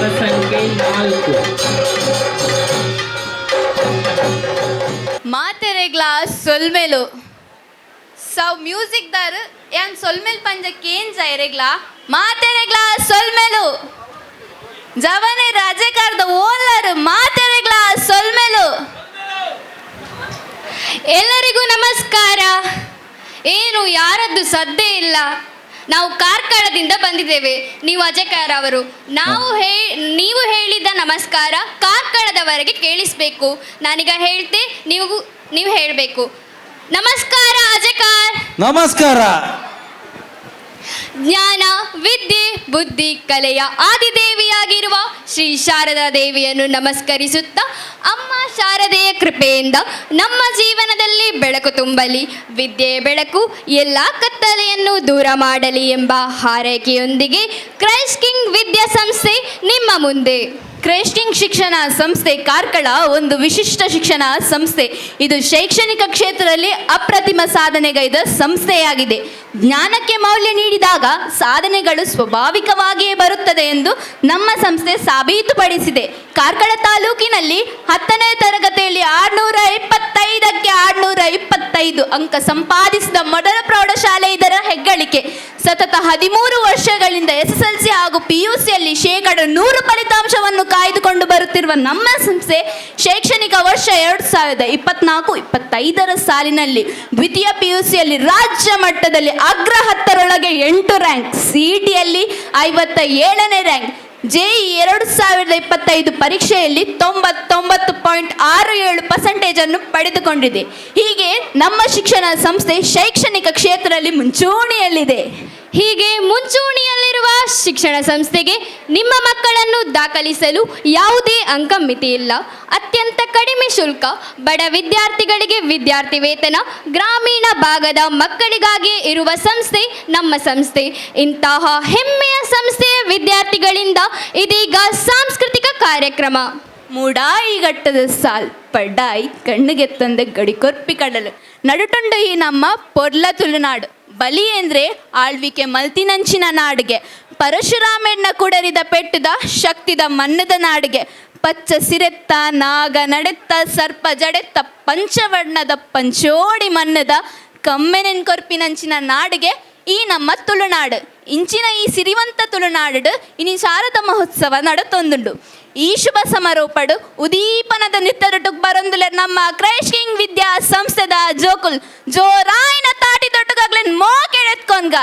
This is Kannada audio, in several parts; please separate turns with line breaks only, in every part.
ಸಾಲ ಸಂಖ್ಯೆ 4.
ಮಾತೆರೆಗ್ಲಾ ಸೊಲ್ಮೆಲು ಸೌ ಮ್ಯೂಸಿಕ್ ದಾರ್ ಯಾನ್ ಸೊಲ್ಮೆಲ್ ಪಂಜ ಕೇನ್ ಜೈರೆಗ್ಲಾ ಮಾತೆರೆಗ್ಲಾ ಸೊಲ್ಮೆಲು ಜವನೆ ರಾಜಕಾರದ ಓಲರ್ ಮಾತೆರೆಗ್ಲಾ ಸೊಲ್ಮೆಲು. ಎಲ್ಲರಿಗೂ ನಮಸ್ಕಾರ. ಏನು ಯಾರದ್ದು ಸದ್ದೇ ಇಲ್ಲ. ನಾವು ಕಾರ್ಕಳದಿಂದ ಬಂದಿದ್ದೇವೆ. ನೀವು ಅಜಯಕಾರ ಅವರು. ನೀವು ಹೇಳಿದ ನಮಸ್ಕಾರ ಕಾರ್ಕಳದವರೆಗೆ ಕೇಳಿಸ್ಬೇಕು. ನಾನೀಗ ಹೇಳ್ತೆ, ನೀವು ಹೇಳಬೇಕು. ನಮಸ್ಕಾರ ಅಜಯಕಾರ್.
ನಮಸ್ಕಾರ.
ಜ್ಞಾನ ವಿದ್ಯೆ ಬುದ್ಧಿ ಕಲೆಯ ಆದಿದೇವಿಯಾಗಿರುವ ಶ್ರೀ ಶಾರದಾ ದೇವಿಯನ್ನು ನಮಸ್ಕರಿಸುತ್ತಾ, ಅಮ್ಮ ಶಾರದೆಯ ಕೃಪೆಯಿಂದ ನಮ್ಮ ಜೀವನದಲ್ಲಿ ಬೆಳಕು ತುಂಬಲಿ, ವಿದ್ಯೆ ಬೆಳಕು ಎಲ್ಲ ಕತ್ತಲೆಯನ್ನು ದೂರ ಮಾಡಲಿ ಎಂಬ ಹಾರೈಕೆಯೊಂದಿಗೆ ಕ್ರೈಸ್ಟ್ ಕಿಂಗ್ ವಿದ್ಯಾಸಂಸ್ಥೆ ನಿಮ್ಮ ಮುಂದೆ. ಕ್ರೈಸ್ಟ್ ಕಿಂಗ್ ಶಿಕ್ಷಣ ಸಂಸ್ಥೆ ಕಾರ್ಕಳ ಒಂದು ವಿಶಿಷ್ಟ ಶಿಕ್ಷಣ ಸಂಸ್ಥೆ. ಇದು ಶೈಕ್ಷಣಿಕ ಕ್ಷೇತ್ರದಲ್ಲಿ ಅಪ್ರತಿಮ ಸಾಧನೆಗೈದ ಸಂಸ್ಥೆಯಾಗಿದೆ. ಜ್ಞಾನಕ್ಕೆ ಮೌಲ್ಯ ನೀಡಿದಾಗ ಸಾಧನೆಗಳು ಸ್ವಾಭಾವಿಕವಾಗಿಯೇ ಬರುತ್ತದೆ ಎಂದು ನಮ್ಮ ಸಂಸ್ಥೆ ಸಾಬೀತುಪಡಿಸಿದೆ. ಕಾರ್ಕಳ ತಾಲೂಕಿನಲ್ಲಿ 10ನೇ ತರಗತಿಯಲ್ಲಿ 625ಕ್ಕೆ 625 ಅಂಕ ಸಂಪಾದಿಸಿದ ಮೊದಲ ಪ್ರೌಢಶಾಲೆ ಇದರ ಹೆಗ್ಗಳಿಕೆ. ಸತತ 13 ವರ್ಷಗಳಿಂದ SSLC ಹಾಗೂ PUCಯಲ್ಲಿ 100% ಫಲಿತಾಂಶವನ್ನು ಕಾಯ್ದುಕೊಂಡು ಬರುತ್ತಿರುವ ನಮ್ಮ ಸಂಸ್ಥೆ ಶೈಕ್ಷಣಿಕ ವರ್ಷ 2024-25 ಸಾಲಿನಲ್ಲಿ ದ್ವಿತೀಯ PUCಯಲ್ಲಿ ರಾಜ್ಯ ಮಟ್ಟದಲ್ಲಿ ಅಗ್ರ 10ರೊಳಗೆ 8 ರ್ಯಾಂಕ್, CETಯಲ್ಲಿ 57ನೇ ರ್ಯಾಂಕ್, JEE 2025 ಪರೀಕ್ಷೆಯಲ್ಲಿ 99.67% ಅನ್ನು ಪಡೆದುಕೊಂಡಿದೆ. ಹೀಗೆ ನಮ್ಮ ಶಿಕ್ಷಣ ಸಂಸ್ಥೆ ಶೈಕ್ಷಣಿಕ ಕ್ಷೇತ್ರದಲ್ಲಿ ಮುಂಚೂಣಿಯಲ್ಲಿದೆ. ಹೀಗೆ ಮುಂಚೂಣಿಯಲ್ಲಿರುವ ಶಿಕ್ಷಣ ಸಂಸ್ಥೆಗೆ ನಿಮ್ಮ ಮಕ್ಕಳನ್ನು ದಾಖಲಿಸಲು ಯಾವುದೇ ಅಂಕ ಮಿತಿ ಇಲ್ಲ. ಅತ್ಯಂತ ಕಡಿಮೆ ಶುಲ್ಕ, ಬಡ ವಿದ್ಯಾರ್ಥಿಗಳಿಗೆ ವಿದ್ಯಾರ್ಥಿ ವೇತನ, ಗ್ರಾಮೀಣ ಭಾಗದ ಮಕ್ಕಳಿಗಾಗಿ ಇರುವ ಸಂಸ್ಥೆ ನಮ್ಮ ಸಂಸ್ಥೆ. ಇಂತಹ ಹೆಮ್ಮೆಯ ಸಂಸ್ಥೆಯ ವಿದ್ಯಾರ್ಥಿಗಳಿಂದ ಇದೀಗ ಸಾಂಸ್ಕೃತಿಕ ಕಾರ್ಯಕ್ರಮ. ಮೂಡಾಯಿಗಟ್ಟದ ಸಾಲ್ ಪಡ್ಡಾಯಿ ಕಣ್ಣಿಗೆ ತಂದೆ ಗಡಿಕೊರ್ಪಿ ಕಡಲು ನಡುಟುಂಡು ಈ ನಮ್ಮ ಪೊರ್ಲ ತುಳುನಾಡು. ಬಲಿ ಎಂದ್ರೆ ಆಳ್ವಿಕೆ ಮಲ್ತಿನಂಚಿನ ನಾಡಿಗೆ, ಪರಶುರಾಮೆಣ್ಣ ಕುಡರಿದ ಪೆಟ್ಟದ ಶಕ್ತಿದ ಮನ್ನದ ನಾಡಿಗೆ, ಪಚ್ಚ ಸಿರೆತ್ತ ನಾಗ ನಡೆತ್ತ ಸರ್ಪ ಜಡೆತ್ತ ಪಂಚವರ್ಣದ ಪಂಚೋಡಿ ಮನ್ನದ ಕಮ್ಮೆನೆನ್ ಕೊರ್ಪಿನಂಚಿನ ನಾಡಿಗೆ ಈ ನಮ್ಮ ತುಳುನಾಡು. ಇಂಚಿನ ಈ ಸಿರಿವಂತ ತುಳುನಾಡು ಇನಿ ಶಾರದ ಮಹೋತ್ಸವ ನಡತೊಂದುಂಡು. ಈ ಶುಭ ಸಮಾರೋಪಡು ಉದೀಪನದ ನಿತ್ತರಟು ಬರೊಂದುಲೆ ನಮ್ಮ ಕ್ರೈಸ್ಟ್ ಕಿಂಗ್ ವಿದ್ಯಾ ಸಂಸ್ಥೆದ ಜೋಕುಲ್ ಜೋರಾಯಿನ ತಾಟಿ ದೊಡ್ಡಗಾಗ್ಲೇನ್ ಮೋಕೆಳೆತ್ಕೊಂಡ್ಗ.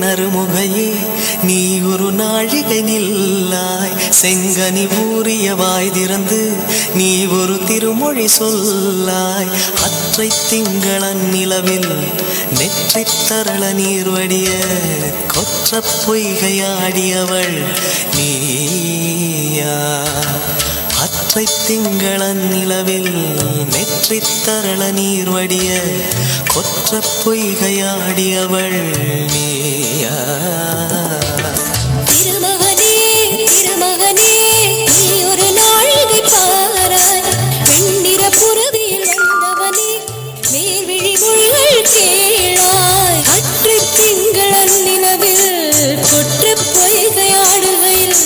நறுமுகையே நீ ஒரு நாழிகை நில்லாய், செங்கனி ஊறிய வாய் திறந்து நீ ஒரு திருமொழி சொல்லாய். அற்றை திங்களன் நிலவில் நெற்றி தரள நீர் வடிய கொற்ற பொய்கையாடியவள் நீயா. அற்றை திங்களன் நிலவில் நெற்றி தரள நீர் வடிய கொற்ற பொய்கையாடியவள் நீயா.
திருமகனே நீ ஒரு நாழிகை பாராய், வெண்ணிற புறவியில் வந்தவனே மேல்விழி மொழிகள் கேளாய். அற்றை திங்களன் நிலவில் கொற்ற பொய்கையாடுகையில்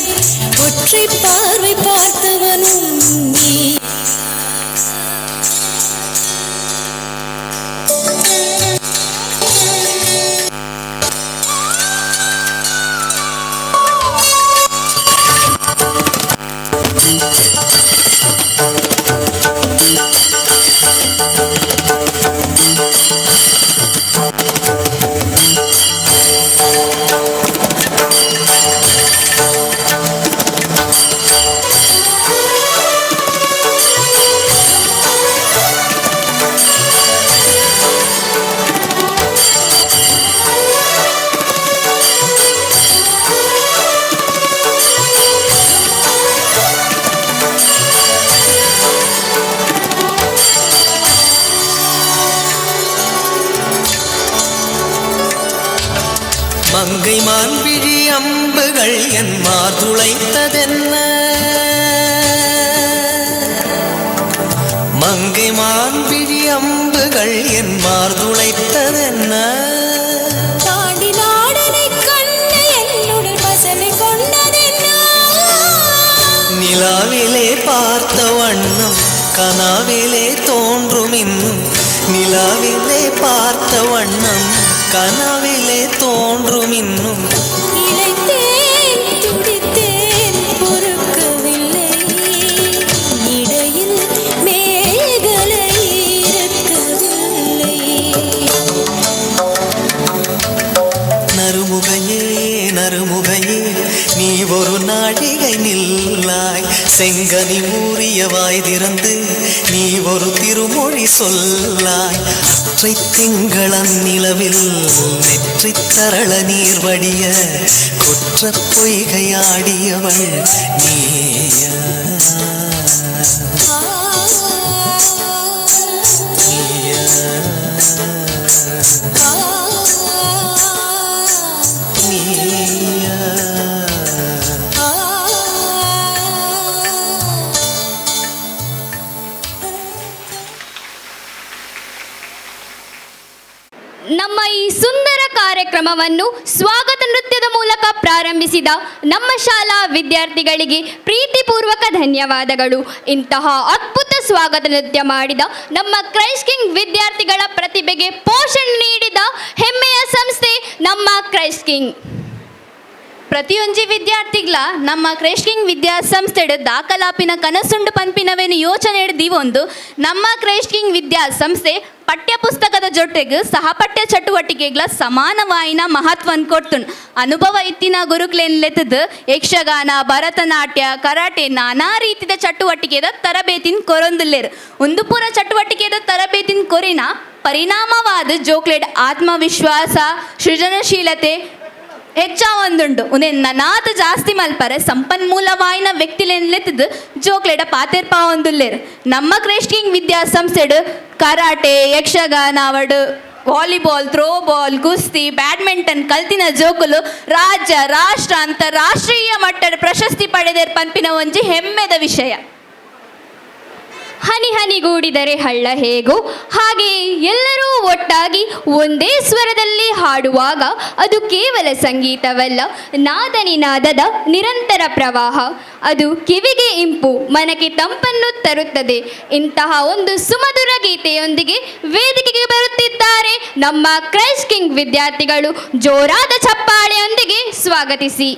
ஒற்றை பார்வை பார்த்தவனும் நீ.
அம்புகள் என் மாதுளைத்ததென்ன மங்கை மான்பிழி அம்புகள் என் மார்துளைத்ததென்ன
தாண்டி நாடனை கண்ணு என்னுடன் பசமை கொண்டதென்ன
நிலாவிலே பார்த்த வண்ணம் கனாவிலே தோன்றும் இன்னும் நிலாவிலே பார்த்த வண்ணம் கனாவிலே தோன்றும் இன்னும்
இளைத்தேன் துடித்தேன் பொறுக்கவில்லை இடையில் மேகலை இருக்கவில்லை
நறுமுகையே நறுமுகையே நீ ஒரு நாழிகை நில்லாய் செங்கனி மூறிய வாய் திறந்து நீ ஒரு திருமொழி சொல்லாய் அற்றை திங்களன் நிலவில் நெற்றி தரள நீர் வடிய குற்ற பொய்கையாடியவள் நீயா நீயா நீயா
ನಮ್ಮ ಈ ಸುಂದರ ಕಾರ್ಯಕ್ರಮವನ್ನು ಸ್ವಾಗತ ನೃತ್ಯದ ಮೂಲಕ ಪ್ರಾರಂಭಿಸಿದ ನಮ್ಮ ಶಾಲಾ ವಿದ್ಯಾರ್ಥಿಗಳಿಗೆ ಪ್ರೀತಿಪೂರ್ವಕ ಧನ್ಯವಾದಗಳು. ಇಂತಹ ಅದ್ಭುತ ಸ್ವಾಗತ ನೃತ್ಯ ಮಾಡಿದ ನಮ್ಮ ಕ್ರೈಸ್ಟ್ ಕಿಂಗ್ ವಿದ್ಯಾರ್ಥಿಗಳ ಪ್ರತಿಭೆಗೆ ಪೋಷಣೆ ನೀಡಿದ ಹೆಮ್ಮೆಯ ಸಂಸ್ಥೆ ನಮ್ಮ ಕ್ರೈಸ್ಟ್ ಕಿಂಗ್. ಪ್ರತಿಯೊಂಜಿ ವಿದ್ಯಾರ್ಥಿಗಳ ನಮ್ಮ ಕ್ರೈಸ್ಟ್ ಕಿಂಗ್ ವಿದ್ಯಾಸಂಸ್ಥೆಡ್ ದಾಖಲಾಪಿನ ಕನಸುಂಡು ಪಂಪಿನವೇನು ಯೋಚನೆ ಹಿಡ್ದೀವೊಂದು ನಮ್ಮ ಕ್ರೈಸ್ಟ್ ಕಿಂಗ್ ವಿದ್ಯಾಸಂಸ್ಥೆ ಪಠ್ಯ ಪುಸ್ತಕದ ಜೊತೆಗೆ ಸಹಪಠ್ಯ ಚಟುವಟಿಕೆಗಳ ಸಮಾನವಾಯಿನ ಮಹತ್ವವನ್ನು ಕೊಡ್ತುಂಡು. ಅನುಭವ ಇತ್ತಿನ ಗುರುಕ್ಲೆನ್ಲೆತ್ತದು ಯಕ್ಷಗಾನ, ಭರತನಾಟ್ಯ, ಕರಾಟೆ ನಾನಾ ರೀತಿಯ ಚಟುವಟಿಕೆದ ತರಬೇತಿನ ಕೊರೊಂದುಲ್ಲೇರು. ಒಂದು ಪೂರ ಚಟುವಟಿಕೆದ ತರಬೇತಿನ ಕೊರಿನ ಪರಿಣಾಮವಾದ ಜೋಕ್ಲೆಡ್ ಆತ್ಮವಿಶ್ವಾಸ, ಸೃಜನಶೀಲತೆ ಹೆಚ್ಚ ಒಂದುಂಡು. ನನಾತ ಜಾಸ್ತಿ ಮಲ್ಪರೆ ಸಂಪನ್ಮೂಲವಾಯಿನ ವ್ಯಕ್ತಿಲೆನ್ಲೆತ್ತದು ಜೋಕ್ಲೆಡ ಪಾತೆರ್ಪ ಒಂದುಲ್ಲೇರು. ನಮ್ಮ ಕ್ರೈಸ್ಟ್ ಕಿಂಗ್ ವಿದ್ಯಾಸಂಸ್ಥೆಡ್ ಕರಾಟೆ, ಯಕ್ಷಗಾನ, ಅವಡು ವಾಲಿಬಾಲ್, ಥ್ರೋಬಾಲ್, ಕುಸ್ತಿ, ಬ್ಯಾಡ್ಮಿಂಟನ್ ಕಲ್ತಿನ ಜೋಕುಲು ರಾಜ್ಯ, ರಾಷ್ಟ್ರ, ಅಂತಾರಾಷ್ಟ್ರೀಯ ಮಟ್ಟದ ಪ್ರಶಸ್ತಿ ಪಡೆದೇರ್ ಪಂಪಿನ ಒಂಜಿ ಹೆಮ್ಮೆದ ವಿಷಯ. ಹನಿ ಹನಿಗೂಡಿದರೆ ಹಳ್ಳ ಹೇಗೋ ಹಾಗೆ ಎಲ್ಲರೂ ಒಟ್ಟಾಗಿ ಒಂದೇ ಸ್ವರದಲ್ಲಿ ಹಾಡುವಾಗ ಅದು ಕೇವಲ ಸಂಗೀತವಲ್ಲ, ನಾದನಿನಾದದ ನಿರಂತರ ಪ್ರವಾಹ. ಅದು ಕಿವಿಗೆ ಇಂಪು, ಮನಕ್ಕೆ ತಂಪನ್ನು ತರುತ್ತದೆ. ಇಂತಹ ಒಂದು ಸುಮಧುರ ಗೀತೆಯೊಂದಿಗೆ ವೇದಿಕೆಗೆ ಬರುತ್ತಿದ್ದಾರೆ ನಮ್ಮ ಕ್ರೈಸ್ಟ್ ಕಿಂಗ್ ವಿದ್ಯಾರ್ಥಿಗಳು. ಜೋರಾದ ಚಪ್ಪಾಳೆಯೊಂದಿಗೆ ಸ್ವಾಗತಿಸಿ.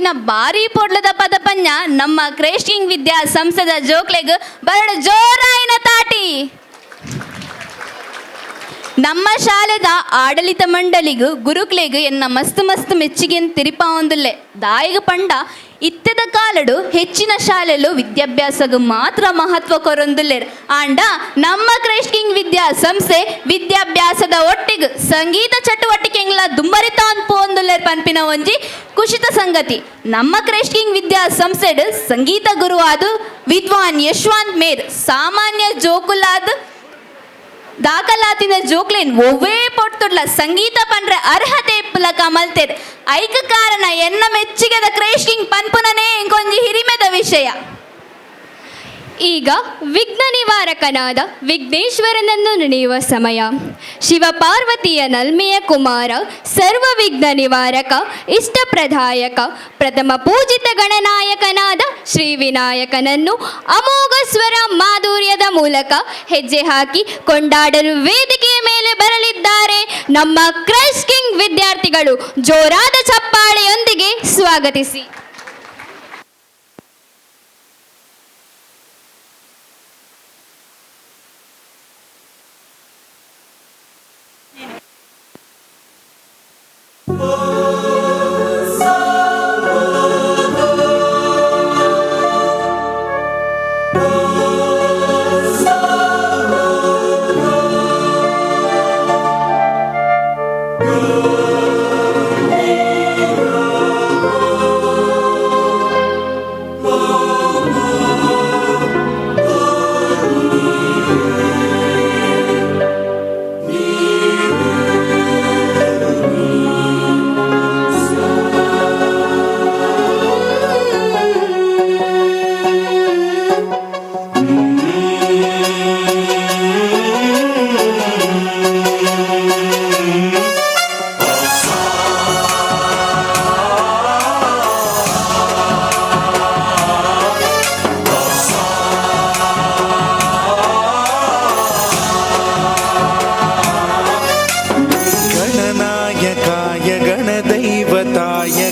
ಇಂಚಿನ ಬಾರಿ ಪೊಡ್ಲದ ಪದಪಂಜ ನಮ್ಮ ಕ್ರೇಸ್ಟಿಂಗ್ ವಿದ್ಯಾ ಸಂಸ್ಥೆದ ಜೋಕ್ಲೆಗ್ ಬರಡು ಜೋರಾಯಿನ ತಾಟಿ. ನಮ್ಮ ಶಾಲೆದ ಆಡಳಿತ ಮಂಡಳಿಗೂ ಗುರುಕ್ಲೆಗ್ ಎನ್ನ ಮಸ್ತ್ ಮಸ್ತ್ ಮೆಚ್ಚುಗೆನ್ ತಿರಿಪಾವೊಂದುಲ್ಲೆ. ದಾಯಿಗ ಪಂಡ ಇತ್ತೆದ ಕಾಲಡು ಹೆಚ್ಚಿನ ಶಾಲೆಲು ವಿದ್ಯಾಭ್ಯಾಸಗೂ ಮಾತ್ರ ಮಹತ್ವ ಕೊರೊಂದುಲ್ಲೆರ್. ಆಂಡ ನಮ್ಮ ಕ್ರೈಸ್ಟಿಂಗ್ ವಿದ್ಯಾ ಸಂಸ್ಥೆ ವಿದ್ಯಾಭ್ಯಾಸದ ಒಟ್ಟಿಗೆ ಸಂಗೀತ ಚಟುವಟಿಕೆಗಳ ದುಂಬರಿತ ಅನ್ಪೊಂದುಲ್ಲೆರ್ ಪನ್ಪಿನ ಒಂಜಿ ಕುಶಿತ ಸಂಗತಿ. ನಮ್ಮ ಕ್ರೈಸ್ಟಿಂಗ್ ವಿದ್ಯಾ ಸಂಸ್ಥೆಡ್ ಸಂಗೀತ ಗುರುವಾದ ವಿದ್ವಾನ್ ಯಶವಂತ್ ಮೇರ್ ಸಾಮಾನ್ಯ ಜೋಕುಲಾದ ದಾಖಲಾತಿನ ಜೋಕ್ಲೇನ್ ಒವ್ವೇ ಪೊಟ್ಟುಡ್ಲ ಸಂಗೀತ ಪಂಡ್ರೆ ಅರ್ಹತೆ ಇಪ್ಪುಲಕ ಮಲ್ತೇರ್. ಐಕ ಕಾರಣ ಎನ್ನ ಮೆಚ್ಚಿಗೆದ ಕ್ರೇಸ್ಟಿಂಗ್ ಪನ್ಪುನನೇ ಇಂಕೊಂಜಿ ಹಿರಿಮೆದ ವಿಷಯ.
ಈಗ ವಿಘ್ನ ನಿವಾರಕನಾದ ವಿಘ್ನೇಶ್ವರನನ್ನು ನೆನೆಯುವ ಸಮಯ. ಶಿವಪಾರ್ವತಿಯ ನಲ್ಮೆಯ ಕುಮಾರ, ಸರ್ವ ವಿಘ್ನ ನಿವಾರಕ, ಇಷ್ಟಪ್ರದಾಯಕ, ಪ್ರಥಮ ಪೂಜಿತ ಗಣನಾಯಕನಾದ ಶ್ರೀ ವಿನಾಯಕನನ್ನು ಅಮೋಘ ಸ್ವರ ಮಾಧುರ್ಯದ ಮೂಲಕ ಹೆಜ್ಜೆ ಹಾಕಿ ಕೊಂಡಾಡಲು ವೇದಿಕೆಯ ಮೇಲೆ ಬರಲಿದ್ದಾರೆ ನಮ್ಮ ಕ್ರೈಸ್ಟ್ ಕಿಂಗ್ ವಿದ್ಯಾರ್ಥಿಗಳು. ಜೋರಾದ ಚಪ್ಪಾಳೆಯೊಂದಿಗೆ ಸ್ವಾಗತಿಸಿ.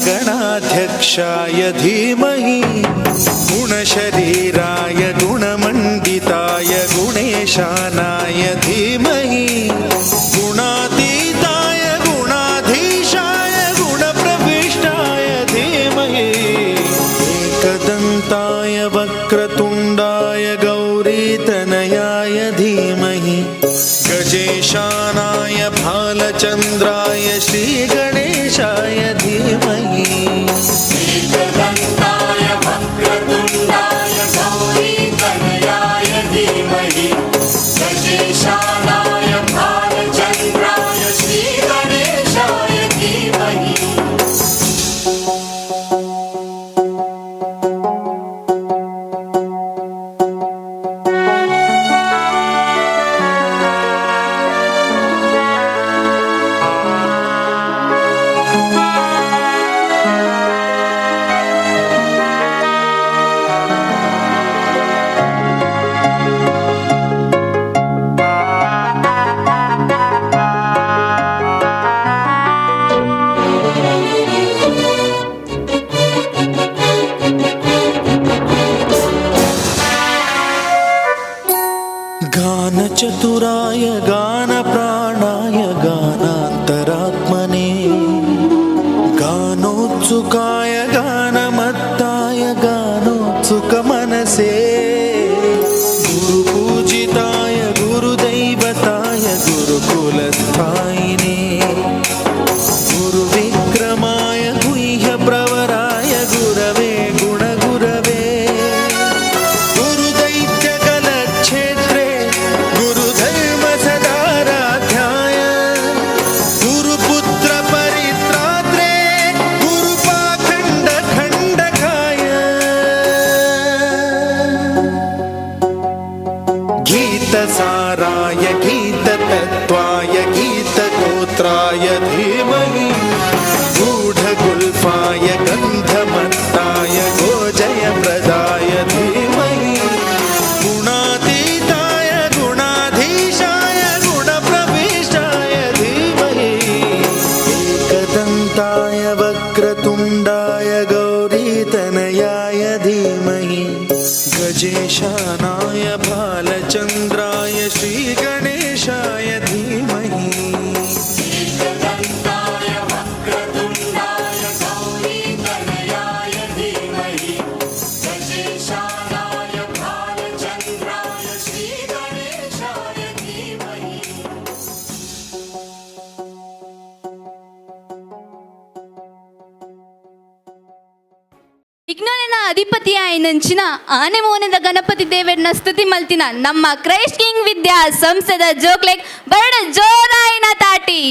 गणाध्यक्षाय धीमहि गुणशरीराय गुणमण्डिताय गुणेशानाय धीमहि गुणातीताय गुणाधीशाय गुणप्रविष्टाय धीमहि एकदन्ताय वक्रतुण्डाय गौरीतनयाय धीमहि गजेशानाय भालचन्द्राय श्रीगणेशाय धीमहि
एकदन्ताय वक्रतुण्डाय गौरीतनयाय धीमहि गजेशानाय भालचन्द्राय श्रीगणेशाय धीमहि
गानचतुराय गानप्राणाय गानान्तरात्मने गानोत्सुकाय गानमत्ताय गानोत्सुकमनसे गुरुपूजिताय गुरुदैवताय गुरुकुलस्थायिने गुरुविक्रमाय गुह्यप्रवराय गुरवे गुणगुरवे गुरुदैत्यकलक्षेत्रे गुरुधर्म सदा धीमहि गजेशानाय बालचन्द्राय श्रीगणेशाय धीमहि
एकदन्ताय वक्रतुण्डाय गौरीतनयाय धीमहि गजेशानाय भालचन्द्राय श्रीगणेशाय धीमहि
ವಿಜ್ಞಾನನ ಅಧಿಪತಿಯ ನಂಚಿನ ಆನೆ ಮೋನದ ಗಣಪತಿ ದೇವರನ್ನ ಸ್ತುತಿ ಮಲ್ತಿನ ನಮ್ಮ ಕ್ರೈಸ್ಟ್ ಕಿಂಗ್ ವಿದ್ಯಾ ಸಂಸ್ಥೆದ ಜೋಕ್ಲೆಗ್ ಬರಡ ಜೋರಾಯಿನ ತಾಟಿ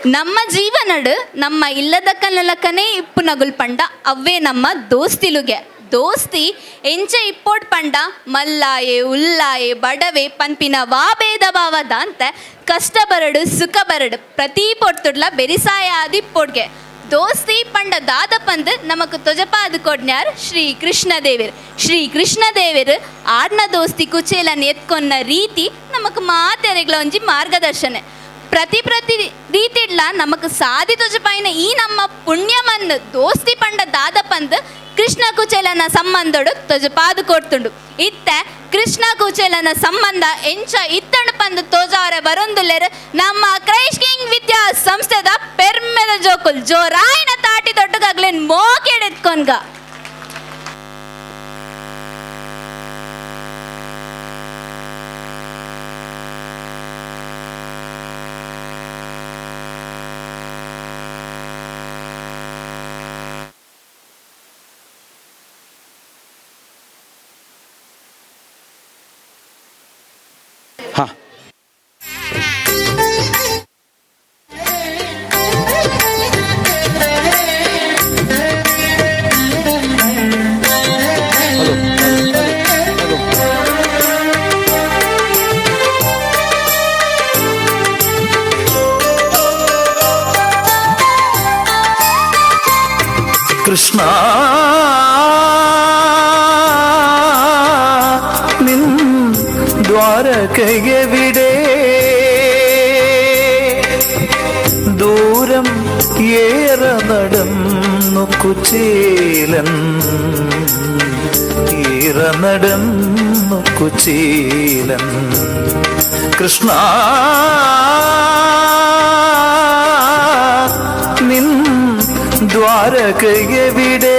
ನಮ್ಮ ಜೀವನಡು ನಮ್ಮ ಇಲ್ಲದ ಕನ್ನಲಕ್ಕನೇ ಇಪ್ಪು ನಗುಲ್ ಪಂಡ ಅವೇ ನಮ್ಮ ದೋಸ್ತಿಲುಗೆ ದೋಸ್ತಿ ಎಂಚ ಇಪ್ಪೋಡ್ ಪಂಡ ಮಲ್ಲಾಯೆ ಉಲ್ಲಾಯೆ ಬಡವೆ ಪನ್ಪಿನ ವಾಭೇದ ಭಾವದ ಅಂತ ಕಷ್ಟ ಬರಡು ಸುಖ ಬರಡು ಪ್ರತಿ ಪೊರ್ತುಡ್ಲ ಬೆರಿಸಾಯ ಆದಿಪ್ಪೋಡ್ಗೆ ದೋಸ್ತಿ ಪಂಡ ದಾದ ಪಂದ್ ನಮಕ್ ತೊಜಪಾದ ಕೊಡ್ನ್ಯಾರ್ ಶ್ರೀ ಕೃಷ್ಣ ದೇವರು ಆಡ್ನ ದೋಸ್ತಿ ಕುಚೇಲನ್ ಎತ್ಕೊನ್ನ ರೀತಿ ನಮಕ್ ಮಾತೆರೆಗ್ಲ ಒಂಜಿ ಮಾರ್ಗದರ್ಶನ ಪ್ರತಿ ರೀತಿಡ್ಲ ನಮಕ್ ಸಾಧಿ ತೊಜಪಾಯಿನ ಈ ನಮ್ಮ ಪುಣ್ಯಮನ್ ದೋಸ್ತಿ ಪಂಡ ದಾದ ಪಂದ್ ಕೃಷ್ಣ ಕುಚೇಲನ ಸಂಬಂಧಡು ತೊಜಪಾದು ಕೊಡ್ತುಂಡು ಇತ್ತೆ ಕೃಷ್ಣ ಕುಚೇಲನ ಸಂಬಂಧ ಎಂಚ ಇತ್ತಂಡು ಪಂದು ತೋಜಾವರೆ ಬರೊಂದುಲ್ಲೆರ್ ನಮ್ಮ ಕ್ರೈಸ್ಟ್ ಕಿಂಗ್ ವಿದ್ಯಾ ಸಂಸ್ಥೆದ ಪೆರ್ಮೆದ ಜೋಕುಲ್ ಜೋರಾಯಿನ ತಾಟಿ ದೊಡ್ಡಗಾಗ್ಲೇನ್ ಮೋಕೆಡೆತ್ಕೊನ್ಗ
ಹಾಂ
ಕೃಷ್ಣ ನಿನ್ ദ്വാരകയെ വിടെ ദൂരം ഏറെ നടന്നു കുചേലൻ ഏറെ നടന്നു കുചേലൻ കൃഷ്ണ നിൻ ദ്വാരകയെ വിടെ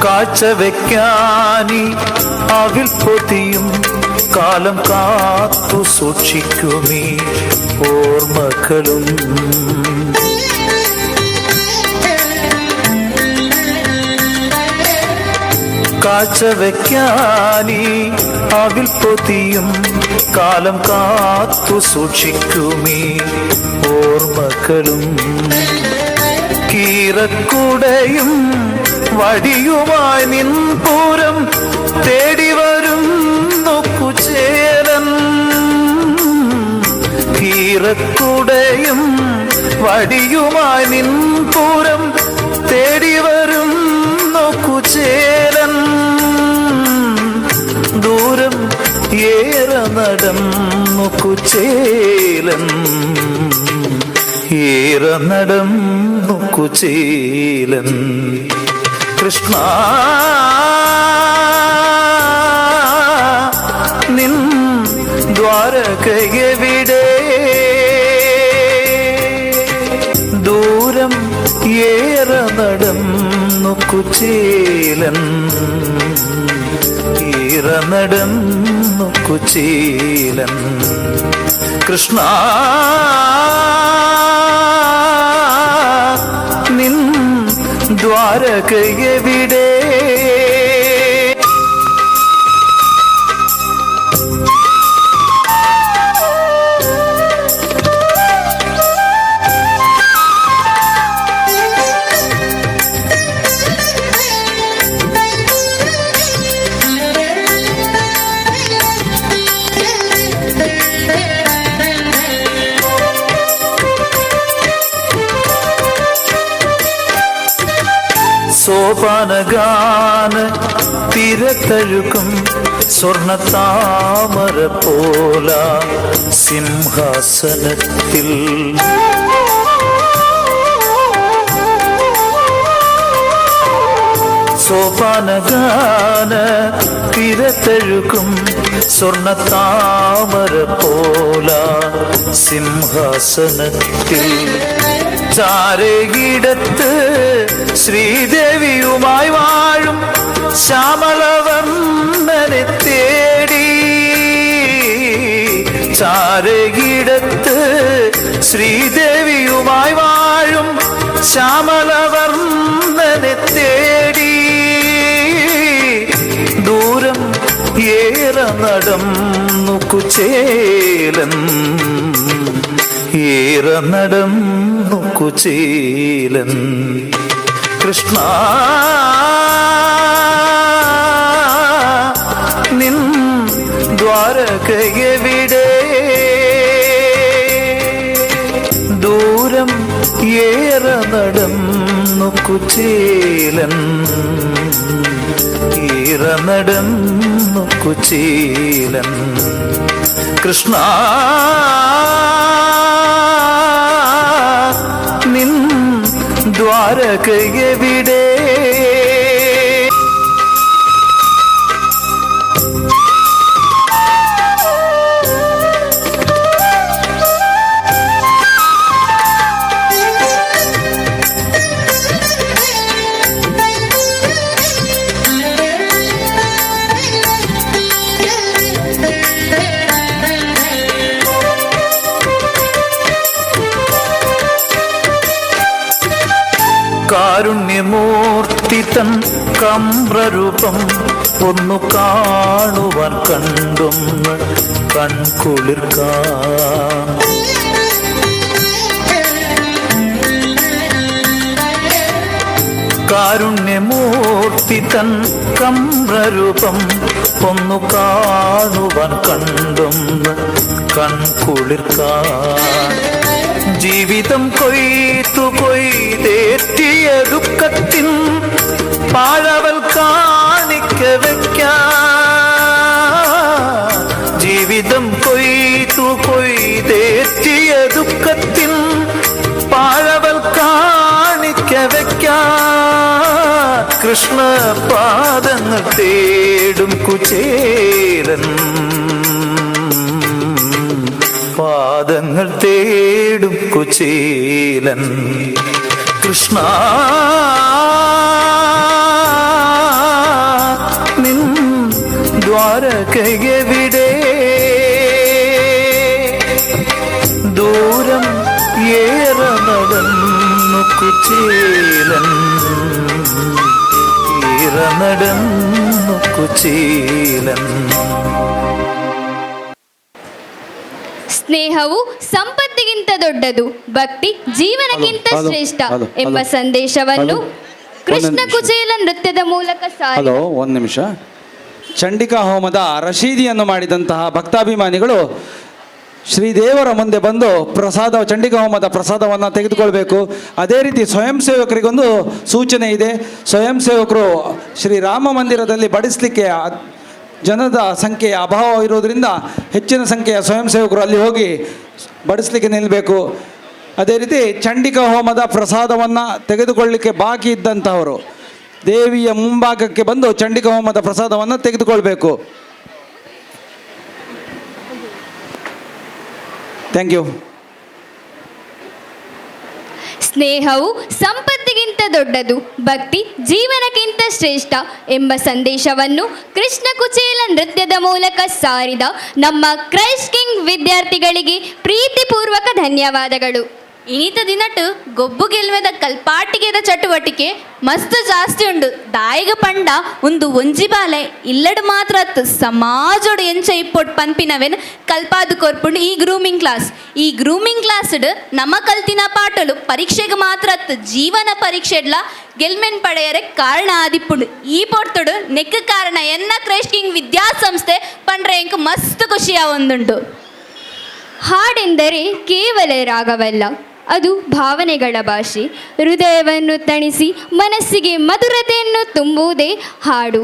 കാഴ്ച വെക്കാനി അവിൽ പൊതിയും കാലം കാത്തു സൂക്ഷിക്കുമീ ഓർമ്മകളും കാഴ്ച വെക്കാനി അവിൽ പൊതിയും കാലം കാത്തു സൂക്ഷിക്കുമീ ഓർമ്മകളും കീറക്കുടയും വടിയുമായി നിൻപൂരം തേടി വരുന്നു കുചേലൻ കീറക്കുടയും വടിയുമായി നിൻപൂരം തേടി വരുന്നു കുചേലൻ ദൂരം ഏറെ നടന്നു കുചേലൻ ഏറെ നടന്നു കുചേലൻ കൃഷ്ണ നിൻ ദ്വാരകയെ വിടെ ദൂരം ഏറെ നടന്നു കുചേലൻ ഏറെ നടന്നു കുചേലൻ കൃഷ്ണ നിൻ ദ്വാരകയെ വിടെ സോപാനഗാന തിരതഴുകും സ്വർണ്ണ താമര പോല സിംഹാസനത്തിൽ സോപാനഗാന തിരതഴുകും സ്വർണ്ണ താമര പോല സിംഹാസനത്തിൽ ചാരകിടത്ത് ശ്രീദേവിയുമായി വാഴും ശ്യാമളവർണ്ണനെ തേടി ചാരകിടത്ത് ശ്രീദേവിയുമായി വാഴും ശ്യാമളവർണ്ണനെ തേടി ദൂരം ഏറെ നടന്നു കുചേലൻ ഏറെ നടന്നു കുചേലൻ കൃഷ്ണ നിൻ ദ്വാരകയെവിടെ ദൂരം ഏറെ നടന്നു കുചേലൻ ഏറെ നടന്നു കുചേലൻ കൃഷ്ണ നിൻ ദ്വാരകയെവിടെ കാരുണ്യമൂർത്തി തൻ കമ്രരൂപം ഒന്നു കാണുവാൻ കണ്ടൊന്ന് കൺകുളിർക്കാൻ കാരുണ്യമൂർത്തി തൻ കമ്രരൂപം ഒന്നു കാണുവാൻ കണ്ടൊന്ന് കൺകുളിർക്കാൻ ജീവിതം കൊയ്ത്തു കൊയ്തേറ്റിയ ദുഃഖത്തിൻ പാഴവൽ കാണിക്ക വയ്ക്കാൻ ജീവിതം കൊയ്ത്തു കൊയ്തേറ്റിയ ദുഃഖത്തിൻ പാഴവൽ കാണിക്ക വയ്ക്കാൻ കൃഷ്ണ പാദങ്ങൾ തേടും കുചേലൻ പാദങ്ങൾ തേടും കുചേലൻ കൃഷ്ണ നിൻ ദ്വാരകയെവിടെ ദൂരം ഏറെ നടന്നു കുചേലൻ ഏറെ നടന്നു കുചേലൻ
ಸ್ನೇಹವು ಸಂಪತ್ತಿಗಿಂತ ದೊಡ್ಡದು, ಭಕ್ತಿ ಜೀವನಕ್ಕಿಂತ ಶ್ರೇಷ್ಠ ಎಂಬ ಸಂದೇಶವನ್ನು ಕೃಷ್ಣ ಕುಚೇಲ ನೃತ್ಯದ ಮೂಲಕ
ಹಲೋ, ಒಂದು ನಿಮಿಷ. ಚಂಡಿಕಾ ಹೋಮದ ರಶೀದಿಯನ್ನು ಮಾಡಿದಂತಹ ಭಕ್ತಾಭಿಮಾನಿಗಳು ಶ್ರೀದೇವರ ಮುಂದೆ ಬಂದು ಚಂಡಿಕಾ ಹೋಮದ ಪ್ರಸಾದವನ್ನು ತೆಗೆದುಕೊಳ್ಬೇಕು. ಅದೇ ರೀತಿ ಸ್ವಯಂ ಸೇವಕರಿಗೊಂದು ಸೂಚನೆ ಇದೆ. ಸ್ವಯಂ ಸೇವಕರು ಶ್ರೀರಾಮ ಮಂದಿರದಲ್ಲಿ ಬಡಿಸಲಿಕ್ಕೆ ಜನದ ಸಂಖ್ಯೆಯ ಅಭಾವ ಇರೋದರಿಂದ ಹೆಚ್ಚಿನ ಸಂಖ್ಯೆಯ ಸ್ವಯಂ ಸೇವಕರು ಅಲ್ಲಿ ಹೋಗಿ ಬಡಿಸಲಿಕ್ಕೆ ನಿಲ್ಲಬೇಕು. ಅದೇ ರೀತಿ ಚಂಡಿಕಾ ಹೋಮದ ಪ್ರಸಾದವನ್ನು ತೆಗೆದುಕೊಳ್ಳಲಿಕ್ಕೆ ಬಾಕಿ ಇದ್ದಂಥವರು ದೇವಿಯ ಮುಂಭಾಗಕ್ಕೆ ಬಂದು ಚಂಡಿಕಾ ಹೋಮದ ಪ್ರಸಾದವನ್ನು ತೆಗೆದುಕೊಳ್ಬೇಕು. Thank you.
ಸ್ನೇಹವು ಸಂಪತ್ತಿಗಿಂತ ದೊಡ್ಡದು, ಭಕ್ತಿ ಜೀವನಕ್ಕಿಂತ ಶ್ರೇಷ್ಠ ಎಂಬ ಸಂದೇಶವನ್ನು ಕೃಷ್ಣ ಕುಚೇಲ ನೃತ್ಯದ ಮೂಲಕ ಸಾರಿದ ನಮ್ಮ ಕ್ರೈಸ್ಟ್ ಕಿಂಗ್ ವಿದ್ಯಾರ್ಥಿಗಳಿಗೆ ಪ್ರೀತಿಪೂರ್ವಕ ಧನ್ಯವಾದಗಳು.
ಇನಿತ ದಿನಟ್ಟು ಗೊಬ್ಬು ಗೆಲ್ವೆದ ಕಲ್ಪಾಟಿಗೆದ ಚಟುವಟಿಕೆ ಮಸ್ತ್ ಜಾಸ್ತಿ ಉಂಡು. ದಾಯಿಗ ಪಂಡ ಒಂದು ಒಂಜಿ ಬಾಲೆ ಇಲ್ಲಡು ಮಾತ್ರ ಸಮಾಜೋಡು ಎಂಚ ಇಪ್ಪೊಟ್ಟು ಪನ್ಪಿನವೆನ್ ಕಲ್ಪಾದು ಕೊರ್ಪುಂಡು ಈ ಗ್ರೂಮಿಂಗ್ ಕ್ಲಾಸ್. ಈ ಗ್ರೂಮಿಂಗ್ ಕ್ಲಾಸ್ ನಮ್ಮ ಕಲ್ತಿನ ಪಾಟಲು ಪರೀಕ್ಷೆಗೆ ಮಾತ್ರ ಜೀವನ ಪರೀಕ್ಷೆಡ್ಲ ಗೆಲ್ಮೆನ್ ಪಡೆಯರೆ ಕಾರಣ ಆದಿಪ್ಪುಂಡು. ಈ ಪೊರ್ತುಡು ನೆಕ್ ಕಾರಣ ಎನ್ನ ಕ್ರೈಸ್ಟ್ ಕಿಂಗ್ ವಿದ್ಯಾಸಂಸ್ಥೆ ಪಂಡ್ರೆ ಎಂಕ್ ಮಸ್ತ್ ಖುಷಿಯ ಒಂದುಂಟು.
ಹಾಡೆಂದರೆ ಕೇವಲ ರಾಗವಲ್ಲ, ಅದು ಭಾವನೆಗಳ ಭಾಷೆ. ಹೃದಯವನ್ನು ತಣಿಸಿ ಮನಸ್ಸಿಗೆ ಮಧುರತೆಯನ್ನು ತುಂಬುವುದೇ ಹಾಡು.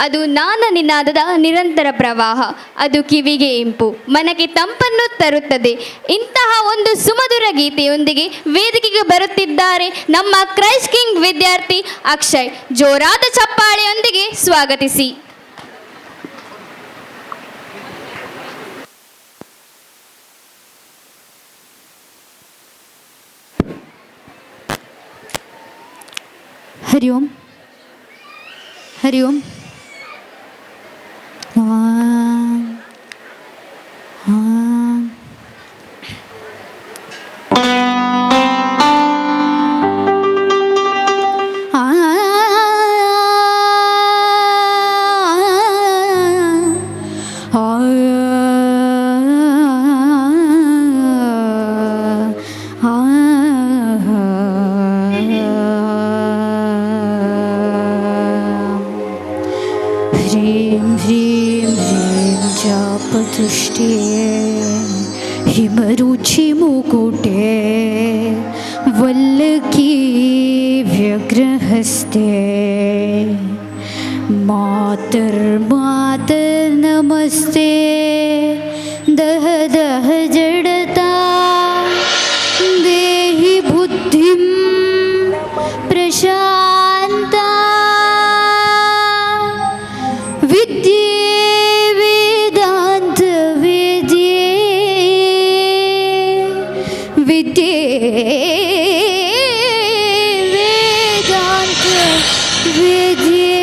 ಅದು ನಾದ ನಿನಾದದ ನಿರಂತರ ಪ್ರವಾಹ. ಅದು ಕಿವಿಗೆ ಇಂಪು, ಮನಕ್ಕೆ ತಂಪನ್ನು ತರುತ್ತದೆ. ಇಂತಹ ಒಂದು ಸುಮಧುರ ಗೀತೆಯೊಂದಿಗೆ ವೇದಿಕೆಗೆ ಬರುತ್ತಿದ್ದಾರೆ ನಮ್ಮ ಕ್ರೈಸ್ಟ್ ಕಿಂಗ್ ವಿದ್ಯಾರ್ಥಿ ಅಕ್ಷಯ್. ಜೋರಾದ ಚಪ್ಪಾಳೆಯೊಂದಿಗೆ ಸ್ವಾಗತಿಸಿ.
ಹರಿ ಓಂ. ಹರಿ ಓಂ. ह्रीं ह्रीं ह्रीं जापतुष्टे हिमरुचिमुकुटे वल्लकी व्यग्रहस्ते मातर्नमस्ते दह दह जडता देहि बुद्धिं प्रशान्ता विद्ये वेदांत वेद्ये विद्ये वेदांत वेद्ये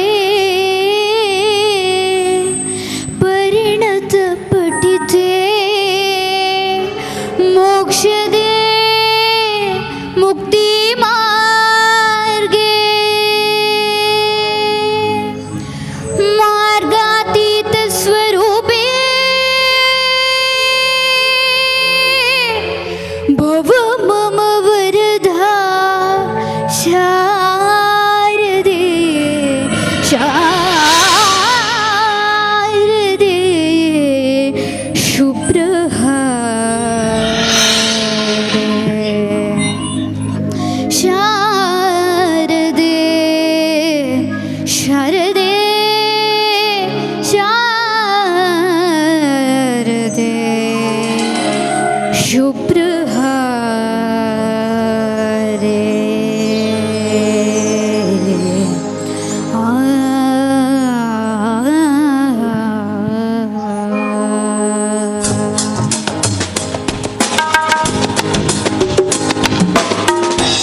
परिणत पठिते मोक्षदे मुक्ति मार्गे मार्गातीत स्वरूपे भव मम वरदा शारदे शारदे शुभ्रहारे शारदे शारदे शारदे शुभ्रहारे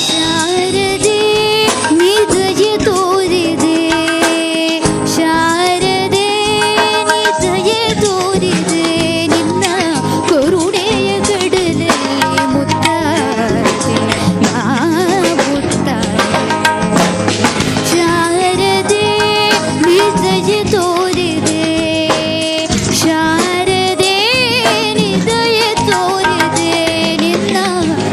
ಶಾರದೆ ನಿಜಯ ತೋರಿದೆ ಶಾರದೆ ನಿಜಯ ತೋರಿದೆ ನಿನ್ನ ಕರುಣೆಯ ಕಡಲಲ್ಲಿ ಮುತ್ತಾದೆ ನಾ ಮುತ್ತಾದೆ ಶಾರದೆ ನಿಜಯ ತೋರಿದೆ ಶಾರದೆ ನಿಜಯ ತೋರಿದೆ ನಿನ್ನ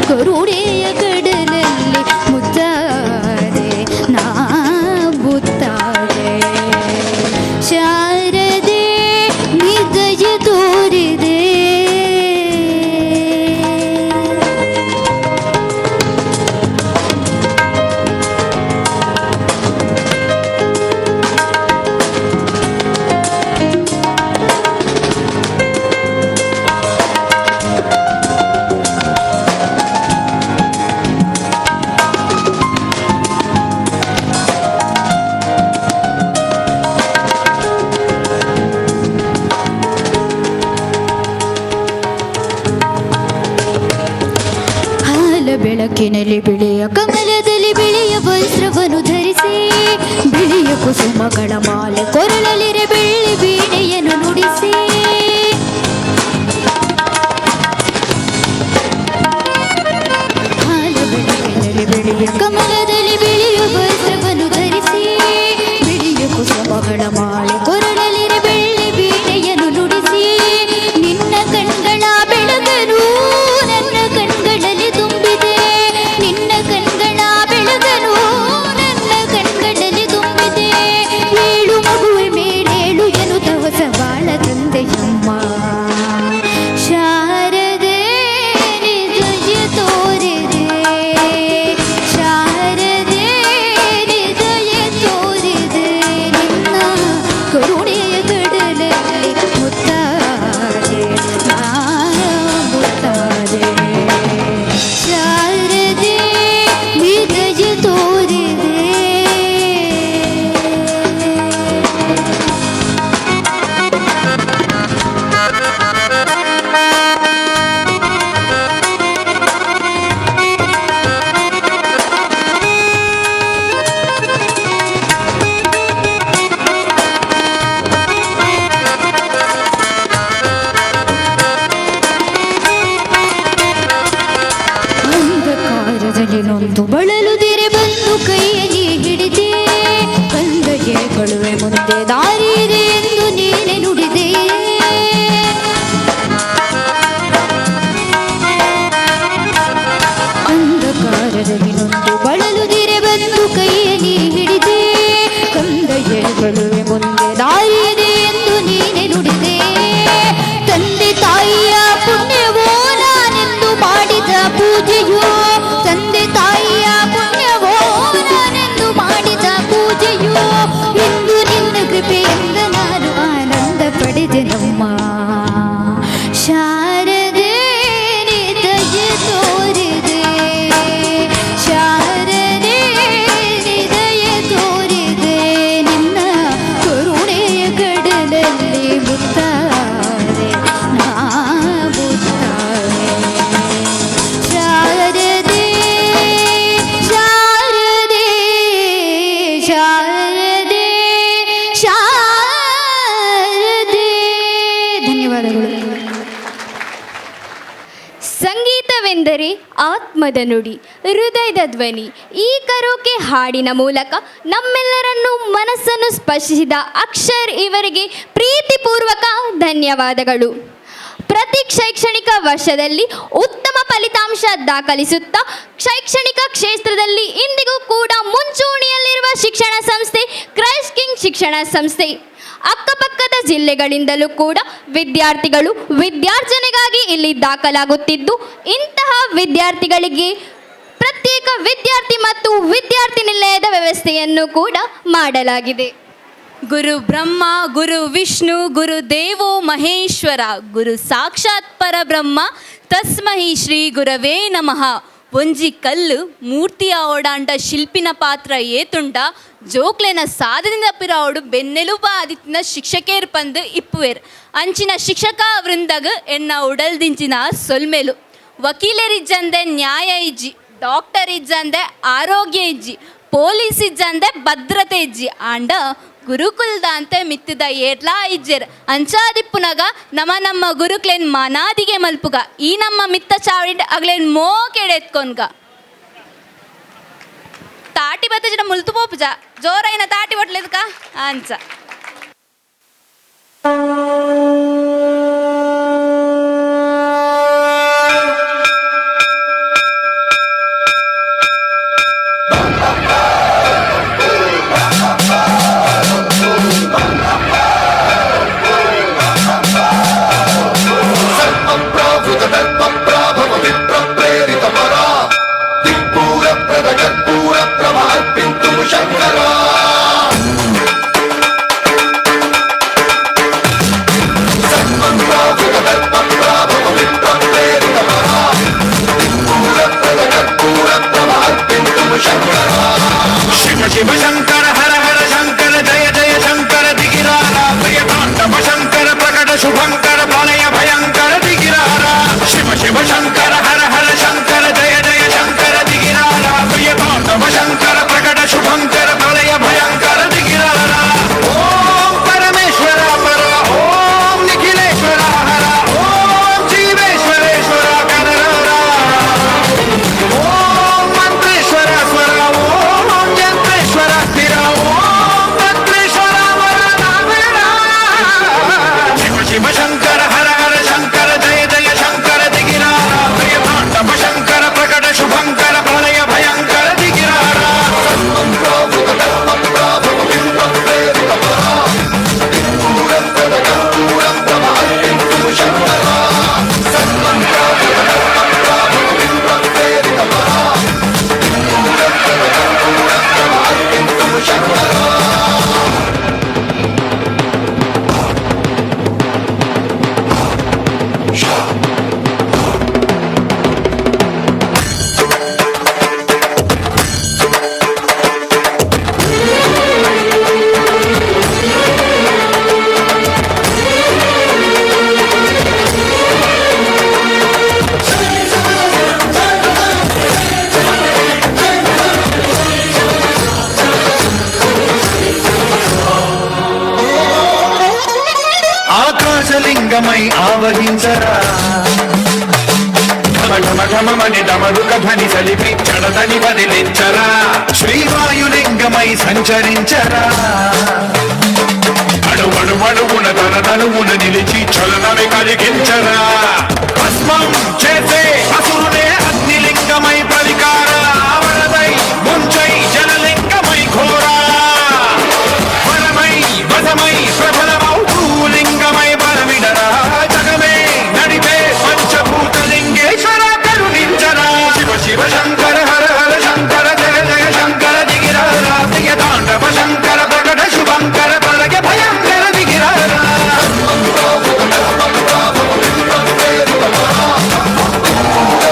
ಕರುಣೆಯ ಕಡಲಲ್ಲಿ ಮುತ್ತಾದೆ ನಾ ಮುತ್ತಾದೆ ಶಾರದೆ ನಿಜಯ ತೋರಿದೆ ಹಾಲ ಬೆಳಕಿನಲ್ಲಿ ಬಿಳಿಯ ಕಮಲದಲ್ಲಿ ಬಿಳಿಯ ವಸ್ತ್ರವನ್ನು ಧರಿಸಿ ಬಿಳಿಯ ಕುಸುಮಗಳ ಮಾಲೆ ಕೊರಳಲಿರೆ ಬೆಳ್ಳಿ ವೀಣೆಯನ್ನು ನುಡಿಸಿ ಹಾಲ ಬೆಳಕಿನಲ್ಲಿ ಬಿಳಿಯ ಕಮಲದಲ್ಲಿ ಬಿಳಿಯ ವಸ್ತ್ರವನ್ನು ಧರಿಸಿ ಬಿಳಿಯ ಕುಸುಮಗಳ ಮಾಲೆ ಕೊರಳಲಿರೆ ಬೆಳ್ಳಿ ವೀಣೆಯನ್ನು ನುಡಿಸಿ ನಿನ್ನ ಕಣ್ಗಳ ಬೆಳಗನು ನನ್ನ ಕಣ್ಗಳಲ್ಲಿ ತುಂಬಿದೆ ನಿನ್ನ ಕಣ್ಗಳ ಶಾರದೆ ಶಾರದೆ. ಧನ್ಯವಾದಗಳು.
ಸಂಗೀತವೆಂದರೆ ಆತ್ಮದ ನುಡಿ, ಹೃದಯದ ಧ್ವನಿ. ಈ ಕರೋಕೆ ಹಾಡಿನ ಮೂಲಕ ನಮ್ಮೆಲ್ಲರನ್ನು ಮನಸ್ಸನ್ನು ಸ್ಪರ್ಶಿಸಿದ ಅಕ್ಷರ್ ಇವರಿಗೆ ಪ್ರೀತಿಪೂರ್ವಕ ಧನ್ಯವಾದಗಳು. ಪ್ರತಿ ಶೈಕ್ಷಣಿಕ ವರ್ಷದಲ್ಲಿ ಉತ್ತಮ ಫಲಿತಾಂಶ ದಾಖಲಿಸುತ್ತಾ ಶೈಕ್ಷಣಿಕ ಕ್ಷೇತ್ರದಲ್ಲಿ ಇಂದಿಗೂ ಕೂಡ ಮುಂಚೂಣಿಯಲ್ಲಿರುವ ಶಿಕ್ಷಣ ಸಂಸ್ಥೆ ಕ್ರೈಸ್ಟ್ ಕಿಂಗ್ ಶಿಕ್ಷಣ ಸಂಸ್ಥೆ. ಅಕ್ಕಪಕ್ಕದ ಜಿಲ್ಲೆಗಳಿಂದಲೂ ಕೂಡ ವಿದ್ಯಾರ್ಥಿಗಳು ವಿದ್ಯಾರ್ಜನೆಗಾಗಿ ಇಲ್ಲಿ ದಾಖಲಾಗುತ್ತಿದ್ದು, ಇಂತಹ ವಿದ್ಯಾರ್ಥಿಗಳಿಗೆ ಪ್ರತ್ಯೇಕ ವಿದ್ಯಾರ್ಥಿ ಮತ್ತು ವಿದ್ಯಾರ್ಥಿ ನಿಲಯದ ವ್ಯವಸ್ಥೆಯನ್ನು ಕೂಡ ಮಾಡಲಾಗಿದೆ.
ಗುರು ಬ್ರಹ್ಮ ಗುರು ವಿಷ್ಣು ಗುರು ದೇವೋ ಮಹೇಶ್ವರ ಗುರು ಸಾಕ್ಷಾತ್ ಪರಬ್ರಹ್ಮ ತಸ್ಮೈ ಶ್ರೀ ಗುರವೇ ನಮಃ. ಒಂಜಿ ಕಲ್ಲು ಮೂರ್ತಿಯ ಓಡಾಂಡ ಶಿಲ್ಪಿನ ಪಾತ್ರ ಏತುಂಡ ಜೋಕ್ಲೆನ ಸಾಧನೆದ ಪಿರಾವಡು ಬೆನ್ನೆಲುಬ ಆದಿತ್ತಿನ ಶಿಕ್ಷಕೇರ್ ಪಂದು ಇಪ್ಪುವೆರ್. ಅಂಚಿನ ಶಿಕ್ಷಕ ವೃಂದಗ್ ಎನ್ನ ಉಡಲ್ದಿಂಚಿನ ಸೊಲ್ಮೆಲು ವಕೀಲರಿಜ್ಜಂದೆ ನ್ಯಾಯ ಇಜ್ಜಿ, ಡಾಕ್ಟರ್ ಇಜ್ಜಂದೆ ಆರೋಗ್ಯ ಇಜ್ಜಿ, ಪೊಲೀಸ್ ಇಜ್ಜಂದೆ ಭದ್ರತೆ ಇಜ್ಜಿ ಆಂಡ ಗುರುಕುಲ್ದಾಂತೆ ಮಿತ್ತಿದ ಏಟ್ಲಾ ಇಜ್ಜೆರ್. ಅಂಚಾದಿಪ್ಪುನಗ ನಮ್ಮ ಗುರುಕ್ಲೇನ್ ಮನಾದಿಗೆ ಮಲ್ಪುಗ ಈ ನಮ್ಮ ಮಿತ್ತ ಚಾವಡಿ ಅಗ್ಲೇನ್ ಮೋಕೆಡೆತ್ಕೊನ್ಗ ತಾಟಿ ಬತ್ತ ಜನ ಮುಲ್ತು ಪೋಪುಜ ಜೋರೈನ ತಾಟಿ ಒಟ್ಲೆದ್ಕ ಅಂಚ.
ಶಿವ ಶಂಕರ ಹರ ಹರ ಶಂಕರ ಜಯ ಜಯ ಶಂಕರ ದಿಗಿರಾರ ಪ್ರಿಯ ತಾಂಡವ ಶಂಕರ ಪ್ರಕಟ ಶುಭಂಕರ ಪ್ರಳಯ ಭಯಂಕರ ದಿಗಿರಾರ. ಶಿವ ಶಿವ ಶಂಕರ ಹರ ಹರ ಶಂಕರ ಜಯ ಜಯ ಶಂಕರ ದಿಗಿರಾರ ಪ್ರಿಯ ತಾಂಡವ ಶಂಕರ ಪ್ರಕಟ ಶುಭಂಕರ ಪ್ರಳಯ ಭಯಂಕರ ದಿಗಿರಾರ. ಓಂ ಪರಮೇಶ್ವರ ಪರ ಓಂ ನಿಖಿಲೇಶ್ವರ ಹರ ಓಂ ಜೀವೇಶ್ವರೇಶ್ವರ ಕನರ ಓಂ ಮಂತ್ರೇಶ್ವರ ಸ್ವರ ಓಂ ಯಂತ್ರೇಶ್ವರ ಸ್ಥಿರ ಓಂ ತತ್ರೇಶ್ವರ ವರದಾನರ. ಶಿವ ಶಿವ ಶಂಕರ ಹರ ಹರ ಶಂಕರ ಜಯ ಜಯ ಶಂಕರ ದಿಗಿರಾರ ಪ್ರಿಯ ತಾಂಡವ ಶಂಕರ ಪ್ರಕಟ ಶುಭಂಕರ ಪ್ರಳಯ ಭಯಂಕರ ದಿಗಿರಾರ. ఆకాశలింగమై ఆవహించరా ఢమ ఢమ ఢమమని డమరుక ధ్వని సలిపి చడదని వదిలించరా. శ్రీవాయులింగమై సంచరించరా అడువడువడువున తన తనువున నిలిచి చలనమే కలిగించరా. భస్మం చేసే అసురుడే అగ్నిలింగమై పరికార వరదై ముంచై జలలింగమై ఘోరా వరమై వసమై ప్రబలమౌ భూలింగమై బలమిడరా. జగమే నడిపే పంచభూతలింగేశ్వర కరుణించరా. శివ శివ శంకర హర హర శంకర జయ జయ శంకర దిగిరార ప్రియ తాండవ శంకర ప్రకట శుభంకర ప్రళయ భయంకర దిగిరార. ఓం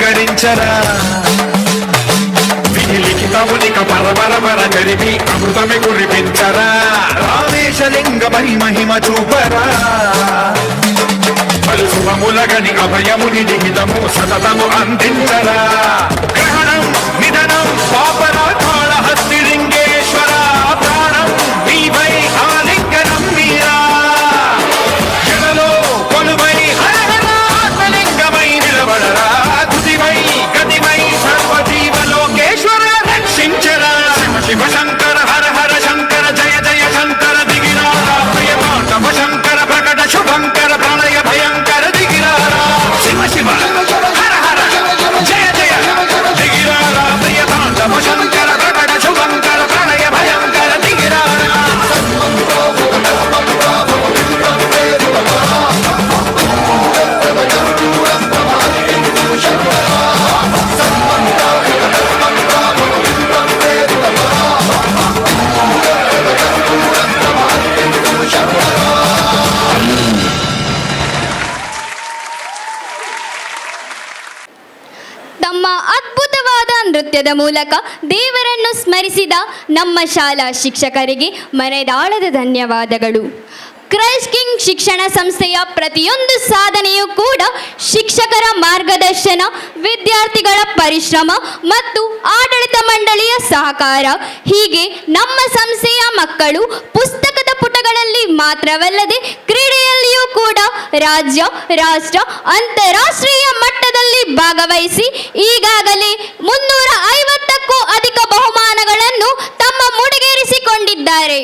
పలకరించరా విధి లిఖితమునిక పరపరపర జరిపి అమృతమి కురిపించరా రామేశలింగమై మహిమ చూపరా పలు శుభములగని అభయముని లిఖితము సతతము అందించరా గ్రహణం నిధనం పాపరాధాళ హస్తిలింగేశ్వర ప్రాణం నీవై ఆలింగనం మీరా జగలో కొలువై హరహరాత్మలింగమై నిలబడరా తుదివై గతివై సర్వజీవలోకేశ్వర రక్షించరా శివ శివ శంకర హర హర శంకర జయ జయ శంకర దిగిరారా ప్రియమాటవ శంకర ప్రకట శుభంకర ప్రళయ భయంకర దిగిరారా శివ శివ హర హర జయ జయ దిగిరారా ప్రియమాటవ శంకర ప్రకట శుభంకర ప్రళయ భయంకర దిగిరారా
ತಮ್ಮ ಅದ್ಭುತವಾದ ನೃತ್ಯದ ಮೂಲಕ ದೇವರನ್ನು ಸ್ಮರಿಸಿದ ನಮ್ಮ ಶಾಲಾ ಶಿಕ್ಷಕರಿಗೆ ಮನೆದಾಳದ ಧನ್ಯವಾದಗಳು. ಕ್ರೈಸ್ಟ್ ಕಿಂಗ್ ಶಿಕ್ಷಣ ಸಂಸ್ಥೆಯ ಪ್ರತಿಯೊಂದು ಸಾಧನೆಯೂ ಕೂಡ ಶಿಕ್ಷಕರ ಮಾರ್ಗದರ್ಶನ, ವಿದ್ಯಾರ್ಥಿಗಳ ಪರಿಶ್ರಮ ಮತ್ತು ಆಡಳಿತ ಮಂಡಳಿಯ ಸಹಕಾರ. ಹೀಗೆ ನಮ್ಮ ಸಂಸ್ಥೆಯ ಮಕ್ಕಳು ಪುಸ್ತಕದ ಪುಟಗಳಲ್ಲಿ ಮಾತ್ರವಲ್ಲದೆ ಕ್ರೀಡೆಯಲ್ಲಿಯೂ ಕೂಡ ರಾಜ್ಯ, ರಾಷ್ಟ್ರ, ಅಂತಾರಾಷ್ಟ್ರೀಯ ಮಟ್ಟದಲ್ಲಿ ಭಾಗವಹಿಸಿ ಈಗಾಗಲೇ 350ಕ್ಕೂ ಅಧಿಕ ಬಹುಮಾನಗಳನ್ನು ತಮ್ಮ ಮುಡಿಗೇರಿಸಿಕೊಂಡಿದ್ದಾರೆ.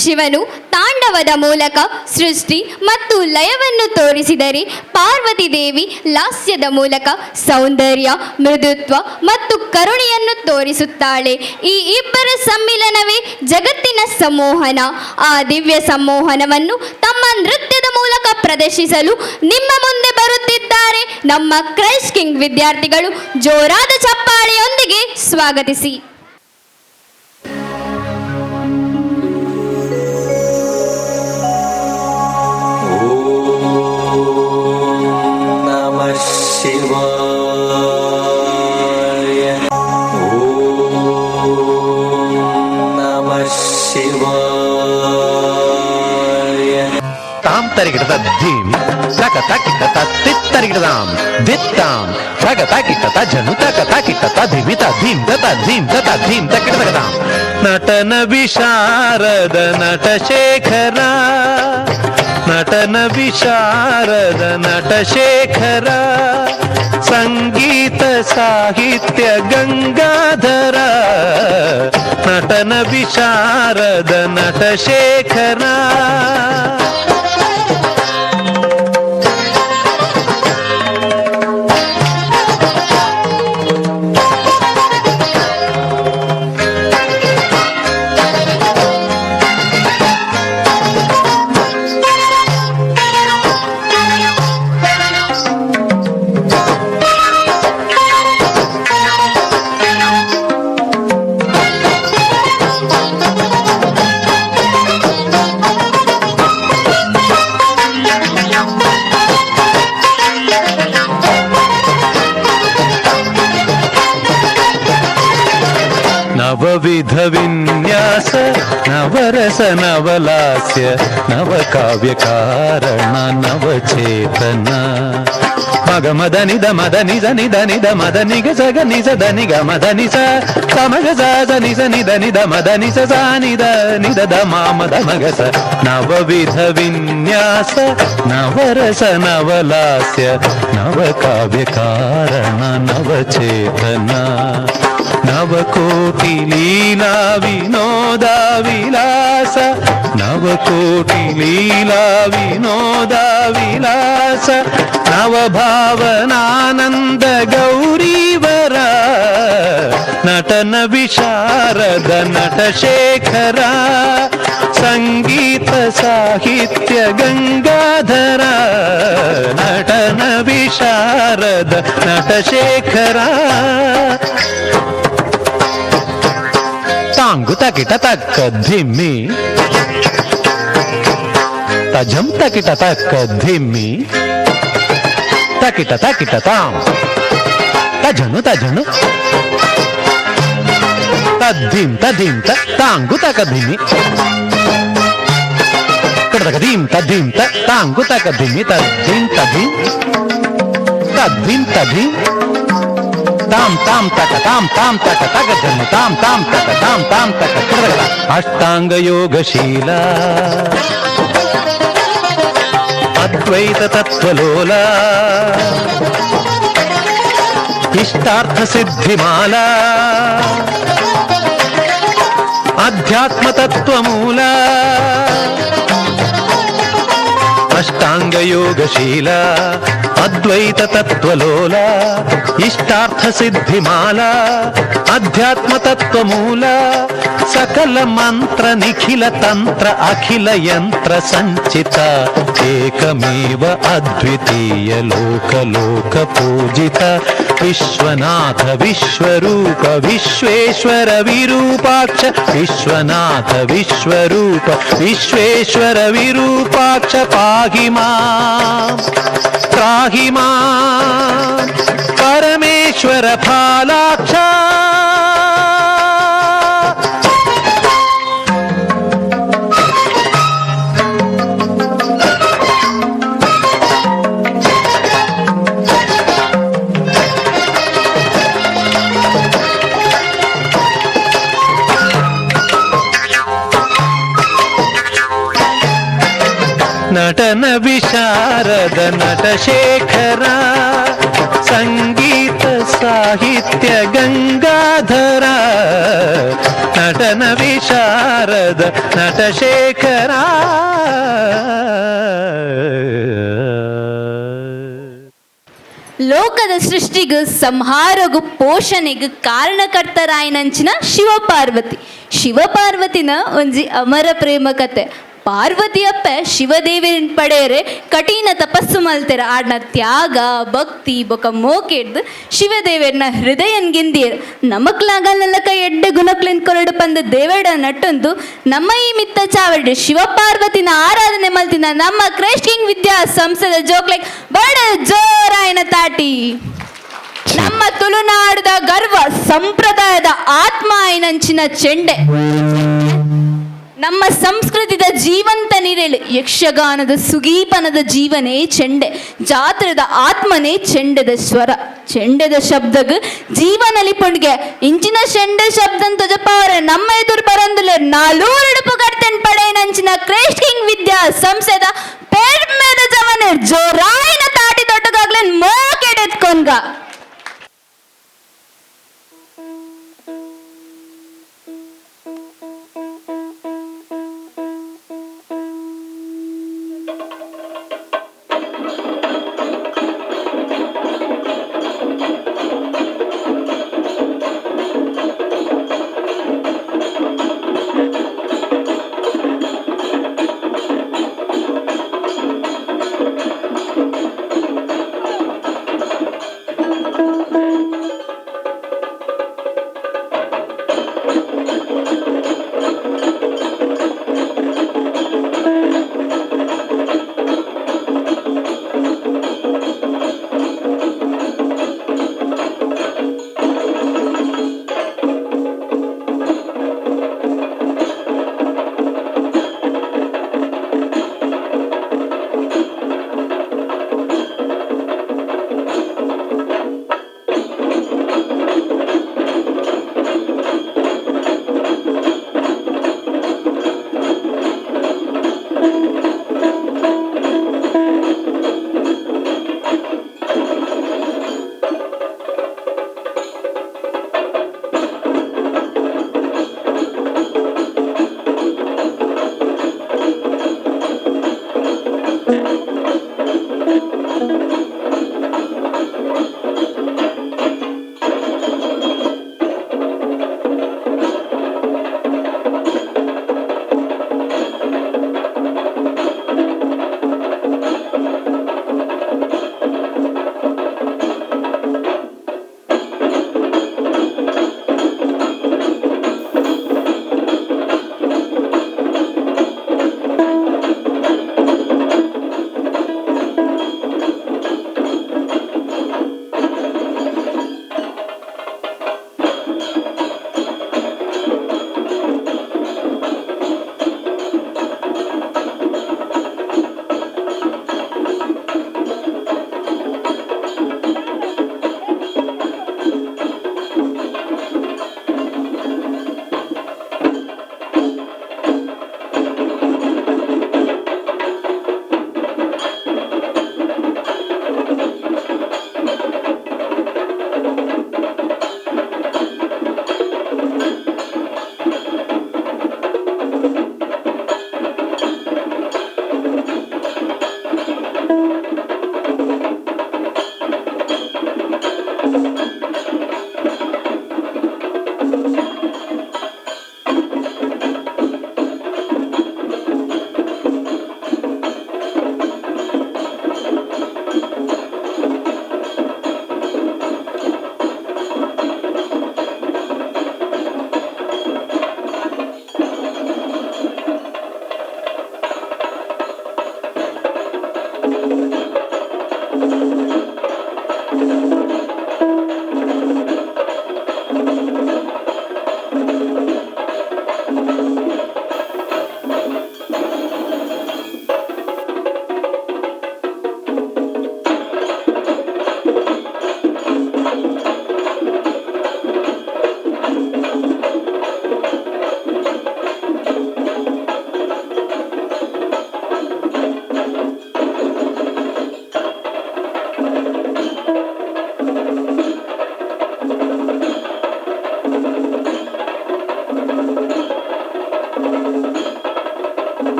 ಶಿವನು ತಾಂಡವದ ಮೂಲಕ ಸೃಷ್ಟಿ ಮತ್ತು ಲಯವನ್ನು ತೋರಿಸಿದರೆ, ಪಾರ್ವತಿ ದೇವಿ ಲಾಸ್ಯದ ಮೂಲಕ ಸೌಂದರ್ಯ, ಮೃದುತ್ವ ಮತ್ತು ಕರುಣೆಯನ್ನು ತೋರಿಸುತ್ತಾಳೆ. ಈ ಇಬ್ಬರ ಸಮ್ಮಿಲನವೇ ಜಗತ್ತಿನ ಸಂಮೋಹನ. ಆ ದಿವ್ಯ ಸಂಮೋಹನವನ್ನು ತಮ್ಮ ನೃತ್ಯದ ಮೂಲಕ ಪ್ರದರ್ಶಿಸಲು ನಿಮ್ಮ ಮುಂದೆ ಬರುತ್ತಿದ್ದಾರೆ ನಮ್ಮ ಕ್ರೈಸ್ಟ್ ಕಿಂಗ್ ವಿದ್ಯಾರ್ಥಿಗಳು. ಜೋರಾದ ಚಪ್ಪಾಳೆಯೊಂದಿಗೆ ಸ್ವಾಗತಿಸಿ.
ತಾಂ ತರಿಗಿಡದ ಧೀಮ್ ತಕ ತಾಕಿಟ ತಿತ್ತರಿಗಿಡದಾಂ ದಿತ್ತಾಂ ತಗ ತಾಕಿಟ ಜನು ತಕ ತಾಕಿಟ ಧಿಮಿತ ಧೀಮ್ ತತ ಧೀಮ್ ತತ ಧೀಮ್ ತಕಿಟದಾಂ ನಟನ ವಿಶಾರದ ನಟ ಶೇಖರ, ನಟನ ವಿಶಾರದ ನಟ ಶೇಖರ, ಸಂಗೀತ ಸಾಹಿತ್ಯ ಗಂಗಾಧರ, ನಟನ ವಿಶಾರದ ನಟ ಶೇಖರ. ನವವಿಧ ವಿನ್ಯಾಸ, ನವರಸ ನವಲಾಸ್ಯ, ನವಕಾವ್ಯ ಕಾರಣ ನವಚೇತನ. ಮಗ ಮದ ನಿದ ಮದ ನಿಜ ನಿದ ನಿದ ಮದ ನಿಗ ಸಗ ನಿಜ ದ ನಿಗ ಮದ ನಿಸ ಸಮಗ ಸ ನಿಸ ನಿದ ನಿದ ಮದ ನಿಸ ಸ ನಿದ ನಿದ ದ ಮಾಮದ ಮಗಸ. ನವವಿಧ ವಿನ್ಯಾಸ, ನವರಸ ನವಲಾಸ್ಯ, ನವಕಾವ್ಯ ಕಾರಣ ನವಚೇತನ. ನವಕೋಟಿ ಲೀಲಾ ವಿನೋದ ವಿಲಾಸ, ನವಕೋಟಿ ಲೀಲಾ ವಿನೋದ ವಿಲಾಸ, ನವಭಾವನಾನಂದ ಗೌರೀವರ, ನಟನ ವಿಶಾರದ ನಟ ಶೇಖರ, ಸಂಗೀತ ಸಾಹಿತ್ಯ ಗಂಗಾಧರ, ನಟನ ವಿಶಾರದ ನಟ ಶೇಖರ. ತಾಂಗು ತಕಿಟ ತಕ್ಕ ಧಿಮ್ಮಿ ತಜಂ ತಕಿಟ ತಕ್ಕ ಧಿಮ್ಮಿ ತಕಿಟ ತಕಿಟ ತಾಂ ತಜನು ತಜನು ತದ್ದಿಂ ತದಿಂ ತಾಂಗು ತಕದಿಮಿ ಕಡದಕದಿಂ ತದಿಂ ತಾಂಗು ತಕದಿಮಿ ತದ್ದಿಂ ತದಿಂ ತದ್ದಿಂ ತದಿಂ ತಾಂ ತಾಂ ತಕ ತಾಂ ತಾಂ ತಕ ತಕ ಜನು ತಾಂ ತಾಂ ತಕ ತಾಂ ತಾಂ ತಕ ಕಡದಕ ಅಷ್ಟಾಂಗ ಯೋಗಶೀಲ ಅದ್ವೈತ ತತ್ವಲೋಲ ಇಷ್ಟಾರ್ಥ ಸಿದ್ಧಿಮಾಲ ಅಧ್ಯಾತ್ಮ ತತ್ವಮೂಲ ಅಷ್ಟಾಂಗ ಯೋಗಶೀಲ ಅದ್ವೈತ ತತ್ವಲೋಲ ಇಷ್ಟಾರ್ಥ ಸಿದ್ಧಿಮಾಲ ಅಧ್ಯಾತ್ಮ ತತ್ವಮೂಲ ಸಕಲ ಮಂತ್ರ ನಿಖಿಲ ತಂತ್ರ ಅಖಿಲ ಯಂತ್ರ ಸಂಚಿತ ಏಕಮೇವ ಅದ್ವಿತೀಯ ಲೋಕ ಲೋಕ ಪೂಜಿತ ವಿಶ್ವನಾಥ ವಿಶ್ವರೂಪ ವಿಶ್ವೇಶ್ವರ ವಿರೂಪಾಕ್ಷ ವಿಶ್ವನಾಥ ವಿಶ್ವರೂಪ ವಿಶ್ವೇಶ್ವರ ವಿರೂಪಾಕ್ಷ ಪಾಹಿ ಮಾಂ ತ್ರಾಹಿ ಮಾಂ ಪರಮೇಶ್ವರ ಫಾಲಾಕ್ಷ. ನಟನ ವಿಶಾರದ ನಟಶೇಖರ ಸಂಗೀತ ಸಾಹಿತ್ಯ ಗಂಗಾಧರ ನಟನ ವಿಶಾರದ ನಟಶೇಖರ.
ಲೋಕದ ಸೃಷ್ಟಿಗೂ ಸಂಹಾರಗೂ ಪೋಷಣೆಗೂ ಕಾರಣಕರ್ತರಾಯನಂಚಿನ ಶಿವಪಾರ್ವತಿ. ಶಿವಪಾರ್ವತಿನ ಒಂಜಿ ಅಮರ ಪ್ರೇಮ ಕತೆ. ಪಾರ್ವತಿಯಪ್ಪ ಶಿವದೇವಿನ ಪಡೆಯರೆ ಕಠಿಣ ತಪಸ್ಸು ಮಲ್ತೆರ ಆಡ್ನ ತ್ಯಾಗ ಭಕ್ತಿ ಬೊಕ ಮೋಕೆಡ್ದು ಶಿವದೇವರನ್ನ ಹೃದಯನ್ ಗಿಂದಿಯರ್ ನಮಕ್ಲಾಗಲ್ಲಕ ಎಡ್ಡೆ ಗುಣಕ್ಲಿಂದ ಕೊರಡು ಪಂದ ದೇವಡ ನಟ್ಟಂದು ನಮ್ಮ ಈ ಮಿತ್ತ ಚಾವಡಿ ಶಿವಪಾರ್ವತಿನ ಆರಾಧನೆ ಮಲ್ತಿನ ನಮ್ಮ ಕ್ರೈಸ್ಟ್ ಕಿಂಗ್ ವಿದ್ಯಾ ಸಂಸ್ಥೆದ ಜೋಕ್ಲೈಕ್ ಬಡ ಜೋರಾಯನ ತಾಟಿ. ನಮ್ಮ ತುಳುನಾಡದ ಗರ್ವ ಸಂಪ್ರದಾಯದ ಆತ್ಮ ಆಯ್ನಂಚಿನ ಚೆಂಡೆ ನಮ್ಮ ಸಂಸ್ಕೃತಿದ ಜೀವಂತ ನಿರೇಳು ಯಕ್ಷಗಾನದ ಸುಗೀಪನದ ಜೀವನೇ ಚೆಂಡೆ ಜಾತ್ರೆದ ಆತ್ಮನೇ ಚೆಂಡೆದ ಸ್ವರ ಚೆಂಡೆದ ಶಬ್ದಗ್ ಜೀವನಲಿ ಪುಣ್ಗೆ ಇಂಚಿನ ಚೆಂಡೆ ಶಬ್ದ ತಜಪಾವರ ನಮ್ಮ ಎದುರು ಬರಂದುಲೆ ನಾಲೂರಡುಪು ಗರ್ತನ್ ಪಡೆಯನಂಚಿನ ಕ್ರೈಸ್ಟ್ ಕಿಂಗ್ ವಿದ್ಯಾ ಸಂಸ್ಥೆದ ಪೇರ್ಮೇದ ಜವನ ಜೋರಾಯಿನ ತಾಟಿ ದೊಡ್ಡಗಾಗ್ಲೇನ್ ಮೋಕೆಡೆತ್ಕೊಂಡ್ಗ.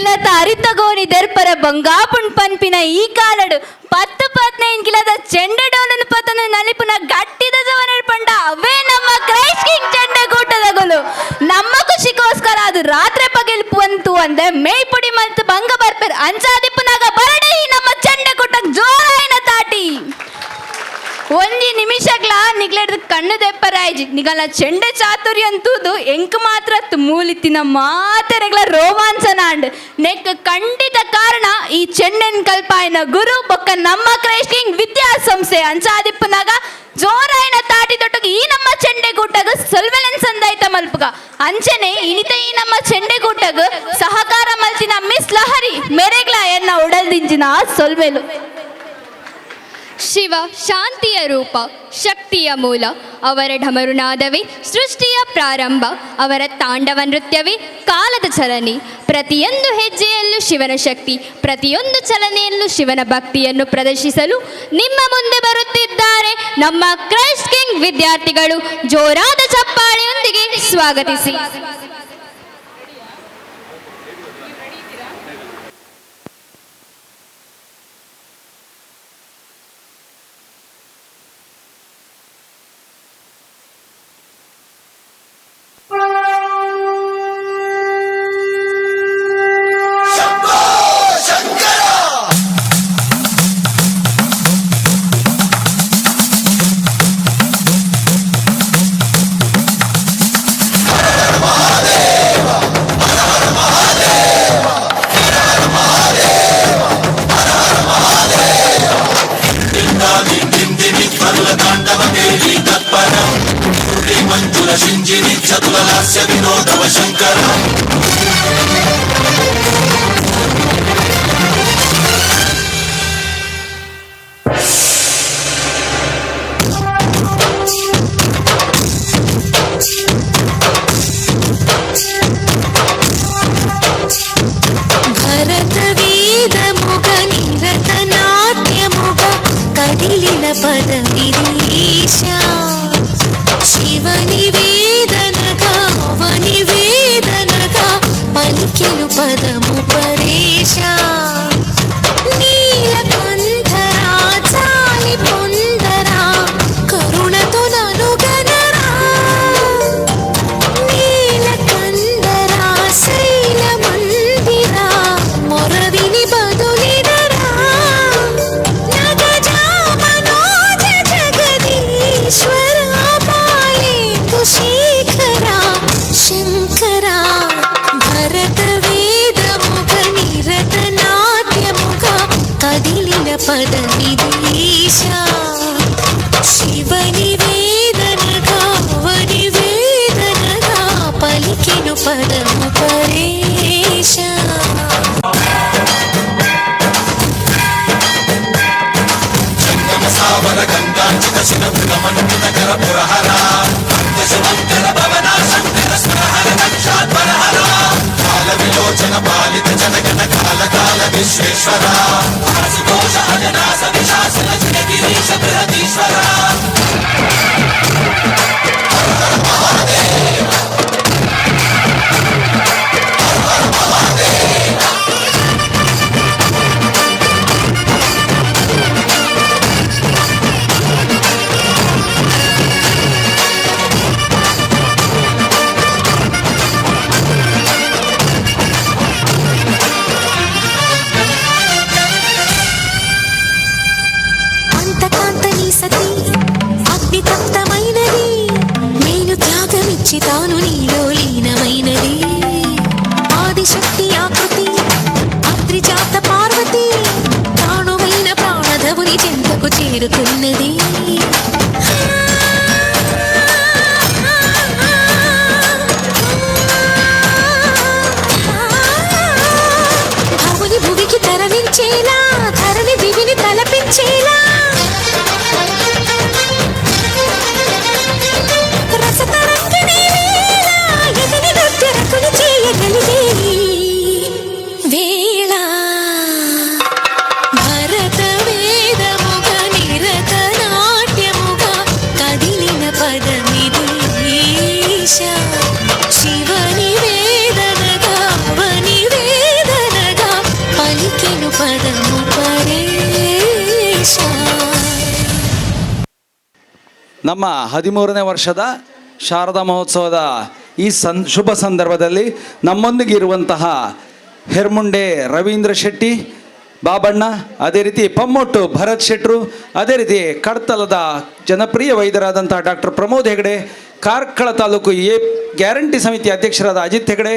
కిలత అరితగోని దెర్పర బంగాపున్ పన్పిన ఈ కాలడు 10-15 ಕಿಲದ ಚೆಂಡೆಡೋಲನ್ನು ಪತನ ನಲಿಪುನ ಗಟ್ಟಿದ ಜವನರ್ ಪಂಡ ಅವೇ ನಮ್ಮ ಕ್ರೈಸ್ಟ್ ಕಿಂಗ್ ಚೆಂಡೆಗೂಟದಗಳು ನಮ್ಮ ಖುಷಿಗೋಸ್ಕರ ಅದು ರಾತ್ರಿ ಪಗೆಲ್ಪುವಂತು ಅಂದೆ ಮೇಯ್ಪುಡಿ ಮಲ್ತು ಭಂಗ ಬರ್ಪೆರ್ ಅಂಚಾದಿಪ್ಪುನಾಗ ಬರಡೆ ಈ ನಮ್ಮ ಚೆಂಡೆಗೂಟಕ್ ಜೋರಾಯಿನ ತಾಟಿ ಒಂಜಿ ನಿಮಿಷಗ್ಲ ನಿಗ್ಲೆಡ್ದು ಕಣ್ಣು ದೆಪ್ಪರಾಯ್ಜಿ ನಿಗಲ ಚೆಂಡೆ ಚಾತುರ್ಯ ಅಂತೂದು ಎಂಕ್ ಮಾತ್ರ ಮೂಲಿತ್ತಿನ ಮಾತೆರೆಗ್ಲ ರೋಮಾಂಚನ ಅಂಡ್ ನೆಕ್ ಖಂಡಿತ ಕಾರಣ ಈ ಚೆಂಡೆನ್ ಕಲ್ಪಾಯಿನ ಗುರು ಬೊಕ್ಕ ನಮ್ಮ ಕ್ರೈಸ್ಟ್ ಕಿಂಗ್ ವಿದ್ಯಾಸಂಸ್ಥೆ ಅಂಚಾದಿಪ್ಪನಾಗ ಜೋರಾಯಿನ ತಾಟಿ ತೊಟ್ಟಗ ಈ ನಮ್ಮ ಚೆಂಡೆಗೂಟಗ ಸೊಲ್ವೆಲೆನ್ ಸಂದಾಯ್ತ ಮಲ್ಪಗ ಅಂಚನೆ ಇನಿತ ಈ ನಮ್ಮ ಚೆಂಡೆಗೂಟಗ ಸಹಕಾರ ಮಲ್ಚಿನ ಮಿಸ್ ಲಹರಿ ಮೆರೆಗ್ಲ ಎನ್ನ ಉಡಲ್ದಿಂಜಿನ ಸೊಲ್ವೆಲು.
ಶಿವ ಶಾಂತಿಯ ರೂಪ, ಶಕ್ತಿಯ ಮೂಲ. ಅವರ ಢಮರುನಾದವೇ ಸೃಷ್ಟಿಯ ಪ್ರಾರಂಭ, ಅವರ ತಾಂಡವ ನೃತ್ಯವೇ ಕಾಲದ ಚಲನೆ. ಪ್ರತಿಯೊಂದು ಹೆಜ್ಜೆಯಲ್ಲೂ ಶಿವನ ಶಕ್ತಿ, ಪ್ರತಿಯೊಂದು ಚಲನೆಯಲ್ಲೂ ಶಿವನ ಭಕ್ತಿಯನ್ನು ಪ್ರದರ್ಶಿಸಲು ನಿಮ್ಮ ಮುಂದೆ ಬರುತ್ತಿದ್ದಾರೆ ನಮ್ಮ ಕ್ರೈಸ್ಟ್ ಕಿಂಗ್ ವಿದ್ಯಾರ್ಥಿಗಳು. ಜೋರಾದ ಚಪ್ಪಾಳೆಯೊಂದಿಗೆ ಸ್ವಾಗತಿಸಿ.
భరత వేద ముఖ నిరతనా
ನಮ್ಮ 13ನೇ ವರ್ಷದ ಶಾರದಾ ಮಹೋತ್ಸವದ ಈ ಶುಭ ಸಂದರ್ಭದಲ್ಲಿ ನಮ್ಮೊಂದಿಗೆ ಇರುವಂತಹ ಹೆರ್ಮುಂಡೆ ರವೀಂದ್ರ ಶೆಟ್ಟಿ ಬಾಬಣ್ಣ, ಅದೇ ರೀತಿ ಪಮ್ಮೊಟ್ಟು ಭರತ್ ಶೆಟ್ರು, ಅದೇ ರೀತಿ ಕಡ್ತಲದ ಜನಪ್ರಿಯ ವೈದ್ಯರಾದಂಥ ಡಾಕ್ಟರ್ ಪ್ರಮೋದ್ ಹೆಗಡೆ, ಕಾರ್ಕಳ ತಾಲೂಕು ಗ್ಯಾರಂಟಿ ಸಮಿತಿ ಅಧ್ಯಕ್ಷರಾದ ಅಜಿತ್ ಹೆಗಡೆ,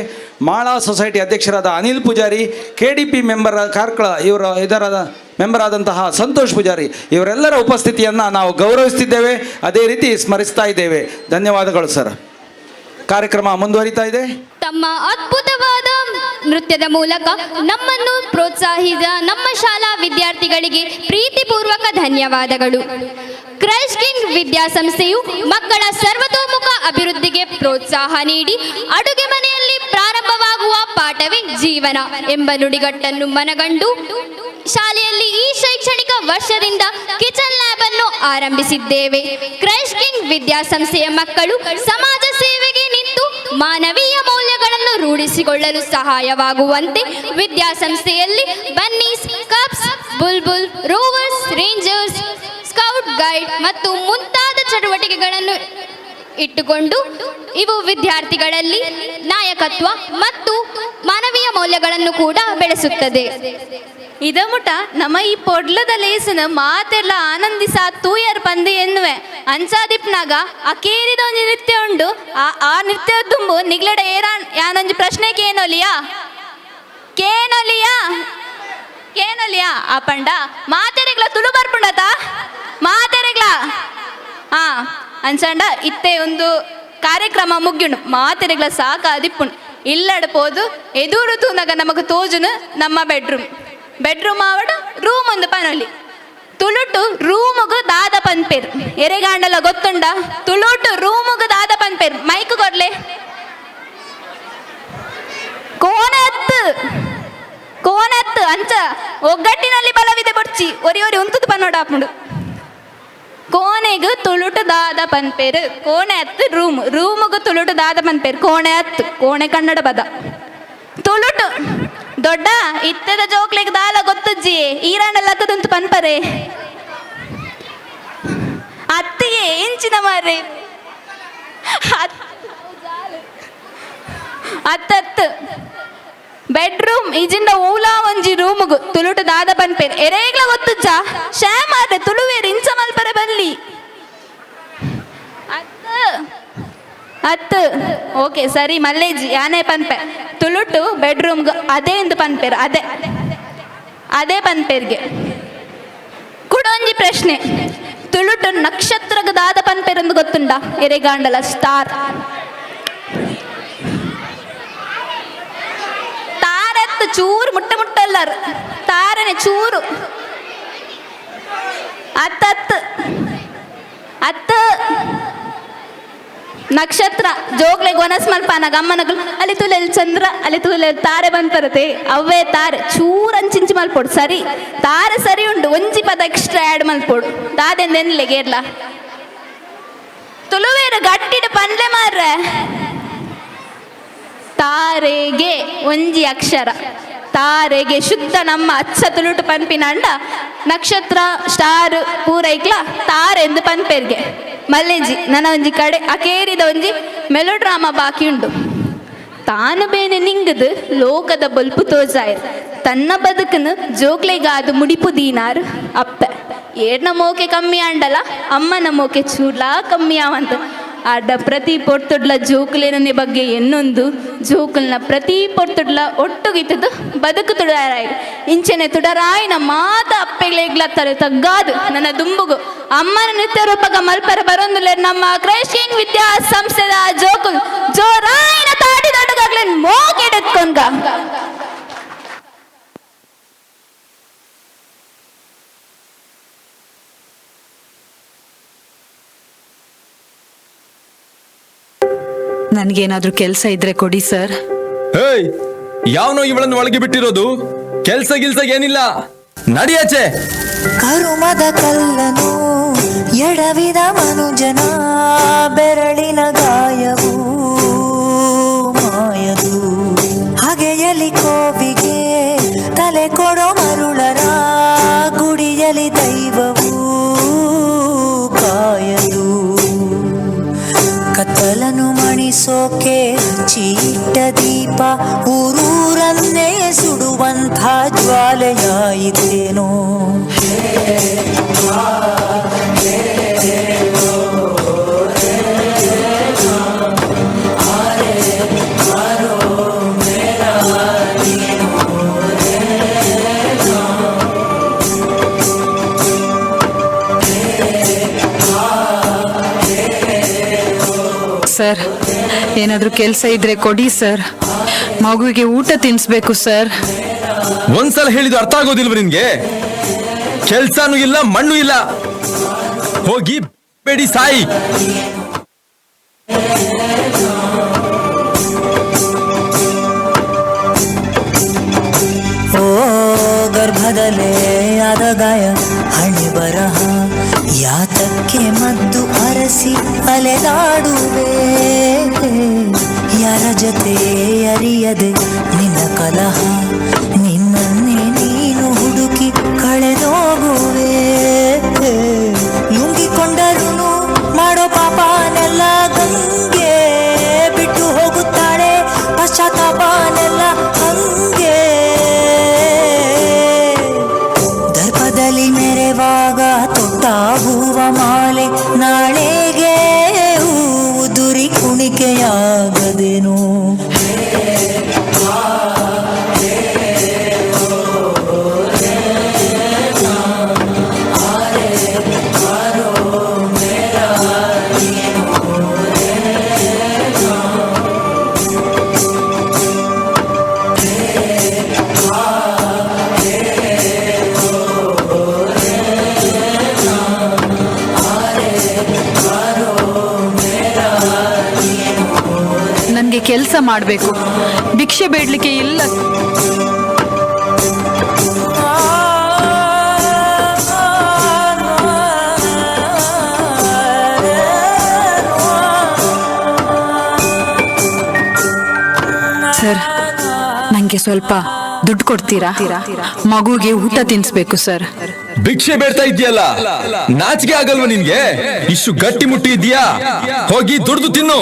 ಮಾಳಾ ಸೊಸೈಟಿ ಅಧ್ಯಕ್ಷರಾದ ಅನಿಲ್ ಪೂಜಾರಿ, KDP ಮೆಂಬರ್ ಕಾರ್ಕಳ ಇದರ ಮೆಂಬರ್ ಆದಂತಹ ಸಂತೋಷ್ ಪೂಜಾರಿ, ಇವರೆಲ್ಲರ ಉಪಸ್ಥಿತಿಯನ್ನು ನಾವು ಗೌರವಿಸ್ತಿದ್ದೇವೆ, ಅದೇ ರೀತಿ ಸ್ಮರಿಸ್ತಾ ಇದ್ದೇವೆ. ಧನ್ಯವಾದಗಳು ಸರ್. ಕಾರ್ಯಕ್ರಮ ಮುಂದುವರಿತಾ ಇದೆ.
ತಮ್ಮ ಅದ್ಭುತವಾದ ನೃತ್ಯದ ಮೂಲಕ ನಮ್ಮನ್ನು ಪ್ರೋತ್ಸಾಹಿಸಿದ ನಮ್ಮ ಶಾಲಾ ವಿದ್ಯಾರ್ಥಿಗಳಿಗೆ ಪ್ರೀತಿಪೂರ್ವಕ ಧನ್ಯವಾದಗಳು. ಕ್ರೈಸ್ಟ್ ಕಿಂಗ್ ವಿದ್ಯಾಸಂಸ್ಥೆಯು ಮಕ್ಕಳ ಸರ್ವತೋಮುಖ ಅಭಿವೃದ್ಧಿಗೆ ಪ್ರೋತ್ಸಾಹ ನೀಡಿ ಅಡುಗೆ ಮನೆಯಲ್ಲಿ ಪ್ರಾರಂಭವಾಗುವ ಪಾಠವೇ ಜೀವನ ಎಂಬ ನುಡಿಗಟ್ಟನ್ನು ಮನಗಂಡು ಶಾಲೆಯಲ್ಲಿ ಈ ಶೈಕ್ಷಣಿಕ ವರ್ಷದಿಂದ ಕಿಚನ್ ಲ್ಯಾಬ್ ಅನ್ನು ಆರಂಭಿಸಿದ್ದೇವೆ. ಕ್ರೈಸ್ಟ್ ಕಿಂಗ್ ವಿದ್ಯಾಸಂಸ್ಥೆಯ ಮಕ್ಕಳು ಸಮಾಜ ಸೇವೆಗೆ ನಿಂತು ಮಾನವೀಯ ಮೌಲ್ಯಗಳನ್ನು ರೂಢಿಸಿಕೊಳ್ಳಲು ಸಹಾಯವಾಗುವಂತೆ ವಿದ್ಯಾಸಂಸ್ಥೆಯಲ್ಲಿ ಬನ್ನೀಸ್, ಕಪ್ಸ್, ಬುಲ್ಬುಲ್, ರೋವರ್ಸ್, ರೇಂಜರ್ಸ್, ಸ್ಕೌಟ್ ಗೈಡ್ ಮತ್ತು ಮುಂತಾದ ಚಟುವಟಿಕೆಗಳನ್ನು ಇಟ್ಟುಕೊಂಡು ಇವು ವಿದ್ಯಾರ್ಥಿಗಳಲ್ಲಿ ನಾಯಕತ್ವ ಮತ್ತು ಮಾನವೀಯ ಮೌಲ್ಯಗಳನ್ನು ಕೂಡ ಬೆಳೆಸುತ್ತದೆ.
ಇದಮುಟ ನಮ್ಮ ಈ ಪೊಡ್ಲದ ಲೇಸನ ಮಾತೆಲ್ಲ ಆನಂದಿಸ ತೂಯರ್ ಪಂದೆ ಎನ್ನುವೆ ಅಂಚಾದಿಪ್ನಾಗ ಆ ಕೇರಿದ ಒಂದು ನೃತ್ಯ ಉಂಡು. ಆ ನೃತ್ಯ ತುಂಬು ನಿಗ್ಲಡ ಯಾನೊಂಜಿ ಪ್ರಶ್ನೆ ಕೇನೊಲಿಯಾ ಆ ಪಂಡ ಮಾತೆರೆಗ್ಲ ತುಳು ಬರ್ಪುಂಡತ ಮಾತೆರೆಗ್ಲ ಅಂಚಂಡ ಇತ್ತೆ ಒಂದು ಕಾರ್ಯಕ್ರಮ ಮುಗ್ಯುಂಡು ಮಾತೆರೆಗ್ಲ ಸಾಕ ಅದಿಪ್ಪುಂಡು ಇಲ್ಲಡ ಪೋದು ಎದುರು ತೂನಗ ನಮಗ ತೋಜುನು ನಮ್ಮ ಬೆಡ್ರೂಮ್ ಆವಡ ರೂಮ್ ಒಂದು ಪನೊಲಿ ತುಳುಟು ರೂಮುಗು ದಾದ ಪನ್ಪೇರು ಎರೆಗಾಂಡಲ ಗೊತ್ತುಂಡ ತುಳುಟು ರೂಮುಗು ದಾದ ಪನ್ಪೇರು ಮೈಕ್ ಕೊಡ್ಲೆ ಕೋನತ್ತು ಅಂಚ ಒಗ್ಗಟ್ಟಿನಲ್ಲಿ ಬಲವಿದೆ ಬೊಡ್ಚಿ ಒರಿ ಉಂತುದು ಪನ್ನೋಡಾಪುಂಡು ಕೋಣೆಗು ತುಳುಟು ದಾದ ಪನ್ಪೇರು ಕೋಣೆ ಹತ್ತು ರೂಮುಗು ತುಳುಟು ದಾದ ಪನ್ಪೇರು ಕೋಣೆ ಹತ್ತು ಕೋಣೆ ಕನ್ನಡ ಪದ ತುಳುಟು ದೊಡ್ಡ ಇತ್ತದ ಜೋಕ್ಲೆಗ್ ದಾಲ ಗೊತ್ತಜ್ಜಿ ಈರಾಂಡ ಲಕ್ಕದಂತು ಪನ್ಪರೆ ಅತ್ತಿಗೆ ಇಂಚಿನ ಮಾರೆ ಅತ್ತತ್ತು ಬೆಡ್ರೂಮ್ ಇಜಿಂದ ಊಲಾ ಒಂಜಿ ರೂಮುಗು ತುಳುಟು ದಾದ ಪನ್ಪೇರು ಎರೇಗ್ಲ ಗೊತ್ತುಜ್ಜ ಶ್ಯಾಮಾರೆ ತುಳುವೇರು ಇಂಚ ಮಲ್ಪರೆ ಬಲ್ಲಿ ಅತ್ತು ಓಕೆ ಸರಿ ಮಲ್ಲೇಜಿ ಯಾನೇ ಪನ್ಪೆ ತುಳುಟು ಬೆಡ್ರೂಮ್ಗೆ ಅದೇ ಎಂದು ಪನ್ಪೇರು ಅದೇ ಪನ್ಪೇರ್ಗೆ ಕುಡೊಂಜಿ ಪ್ರಶ್ನೆ ತುಳುಟು ನಕ್ಷತ್ರಗ ದಾದ ಪನ್ಪೇರೆಂದು ಗೊತ್ತುಂಡ ಎರೆಗಾಂಡಲ ಸ್ಟಾರ್ ತಾರತ್ತು ಚೂರು ಮುಟ್ಟಲ್ಲರು ತಾರನೆ ಚೂರು ಅತ್ತ ನಕ್ಷತ್ರ ಜೋಗ್ಲೆ ಗೊನಸ್ ಮಲ್ಪಾನ ಗಮ್ಮನಗಳು ಅಲ್ಲಿ ತುಲೆಲ್ ಚಂದ್ರ ಅಲ್ಲಿ ತುಲೆಲ್ ತಾರೆ ಬಂತರತೆ ಅವೇ ತಾರೆ ಚೂರ್ ಅಂಚಿಂಚಿ ಮಲ್ಪೋಡು ಸರಿ ತಾರೆ ಸರಿ ಉಂಡು ಒಂಜಿ ಪದ ಎಕ್ಸ್ಟ್ರಾ ಆ್ಯಡ್ ಮಲ್ಪೋಡು ದಾದೆಂದೆನ್ಲೆ ಗೇರ್ಲ ತುಳುವೇರು ಗಟ್ಟಿಡು ಪಂಡ್ಲೆ ಮಾರ್ರೆ ತಾರೆಗೆ ಒಂಜಿ ಅಕ್ಷರ ತಾರೆಗೆ ಶುದ್ಧ ನಮ್ಮ ಅಚ್ಚ ತುಳುಟು ಪನ್ಪಿನಂಡ ನಕ್ಷತ್ರ ಸ್ಟಾರ್ ಪೂರೈಕ್ಲ ತಾರೆ ಎಂದು ಪನ್ಪೇರ್ಗೆ ಮಲ್ಲೇಜಿ ನನ್ನ ಒಂಜಿ ಕಡೆ ಅಕೇರಿದ ಒಂಜಿ ಮೆಲೋಡ್ರಾಮಾ ಬಾಕಿ ಉಂಡು ತಾನು ಬೇನೆ ನಿಂಗದು ಲೋಕದ ಬಲ್ಪು ತೋಜಾಯ್ ತನ್ನ ಬದುಕನ್ನು ಜೋಕ್ಲೆಗಾದು ಮುಡಿಪು ದೀನಾರು ಅಪ್ಪೆ ಏರ್ನ ಮೋಕೆ ಕಮ್ಮಿ ಅಂಡಲ್ಲ ಅಮ್ಮನ ಮೋಕೆ ಚೂರ್ಲಾ ಕಮ್ಮಿ ಆವಂತ ಆಡ ಪ್ರತಿ ಪೊರ್ತುಡ್ಲ ಜೋಕುಲಿನ ಬಗ್ಗೆ ಎನ್ನೊಂದು ಜೋಕುಲ್ನ ಪ್ರತಿ ಪೊರ್ತುಡ್ಲ ಒಟ್ಟುಗಿತ್ತದು ಬದುಕು ತುಡರಾಯ್ ಇಂಚೆನೆ ತುಡರಾಯಿನ ಮಾತ ಅಪ್ಪೆಗ್ಲೆಗ್ಲತ್ತಾರೆ ತಗ್ಗಾದು ನನ್ನ ದುಂಬುಗು ಅಮ್ಮನ ನೃತ್ಯ ರೂಪಗ ಮಲ್ಪರ ಬರೊಂದುಲೆ ನಮ್ಮ ಕ್ರೈಸ್ಟ್ ಕಿಂಗ್ ವಿದ್ಯಾಸಂಸ್ಥೆದ ಜೋಕುಲ್ ಜೋರಾಯಿನ ತಾಡಿ ದೊಡ್ಡಗಾಗ್ಲೆ ಮೋಗೆಡೆತ್ಕೊಂಡ್ಗ
ನನ್ಗೇನಾದ್ರೂ ಕೆಲಸ ಇದ್ರೆ ಕೊಡಿ ಸರ್.
ಹೇಯ್, ಯಾವನೋ ಇವಳನ್ನು ಒಳಗೆ ಬಿಟ್ಟಿರೋದು? ಕೆಲ್ಸ ಏನಿಲ್ಲ, ನಡಿಯಾಚೆ.
ಕರುಮದ ಕಲ್ಲನು ಎಡವಿದ ಮನುಜನ ಬೆರಳಿನ ಗಾಯವು ಮಾಯದು ಹಗೆಯಲಿ ಕೋವಿಗೆ ತಲೆ ಕೊಡೋ ಮರುಳರ ಗುಡಿಯಲಿ ದೈವವು ಕಾಯದು. ಊರೂರನ್ನೇ ಸುಡುವಂಥ ಜ್ವಾಲೆಯಾಯಿತೇನೋ.
ಸರ್, ಏನಾದರೂ ಕೆಲಸ ಇದ್ರೆ ಕೊಡಿ ಸರ್. ಮಗುವಿಗೆ ಊಟ ತಿನ್ನಿಸ್ಬೇಕು ಸರ್.
ಒಂದ್ಸಲ ಹೇಳಿದ್ದು ಅರ್ಥ ಆಗೋದಿಲ್ವ ನಿನ್ಗೆ? ಕೆಲ್ಸನೂ ಇಲ್ಲ, ಮಣ್ಣು ಇಲ್ಲ, ಹೋಗಿ ಬೇಡಿ ಸಾಯಿ.
ಓ ಗರ್ಭದಲ್ಲೇ ಆದ ಗಾಯ, ಹಣೆ ಬರಹ ಯಾತಕ್ಕೆ ಮದ್ದು ಅರಸಿ ಅಲೆದಾಡುವೆ. ಯಾರ ಜೊತೆ ಅರಿಯದೆ ನಿನ್ನ ಕಲಹ, ನಿನ್ನನ್ನೇ ನೀನು ಹುಡುಕಿ ಕಳೆದೋಗುವೆ. ಲುಂಗಿಕೊಂಡರೂ ಮಾಡೋ ಪಾಪನೆಲ್ಲ ಗಂಗೆ, ಬಿಟ್ಟು ಹೋಗುತ್ತಾಳೆ ಪಶ್ಚಾತ್ತಾಪನೆಲ್ಲ ಹಂಗೆ. ದರ್ಪದಲ್ಲಿ ಮೆರೆವಾಗ ತೊಟ್ಟ ಹೂವ ಮಾಲೆ, ನಾಳೆಗೆ ಹೂವು ದುರಿ ಕುಣಿಕೆಯಾಗದೇನು.
ನನಗೆ ಕೆಲಸ ಮಾಡಬೇಕು, ಭಿಕ್ಷೆ ಬೇಡಲಿಕ್ಕೆ ಇಲ್ಲ. ಸರ್, ನನಗೆ ಸ್ವಲ್ಪ ದುಡ್ಡು ಕೊಡ್ತೀರಾ? ಮಗುಗೆ ಊಟ ತಿನ್ನಿಸ್ಬೇಕು ಸರ್.
ಭಿಕ್ಷೆ ಬೇಡ್ತಾ ಇದೆಯಲ್ಲ, ನಾಚಿಕೆ ಆಗಲ್ವ ನಿನ್ಗೆ? ಇಷ್ಟು ಗಟ್ಟಿ ಮುಟ್ಟಿ ಇದೆಯಾ? ಹೋಗಿ ದುಡ್ದು ತಿನ್ನು.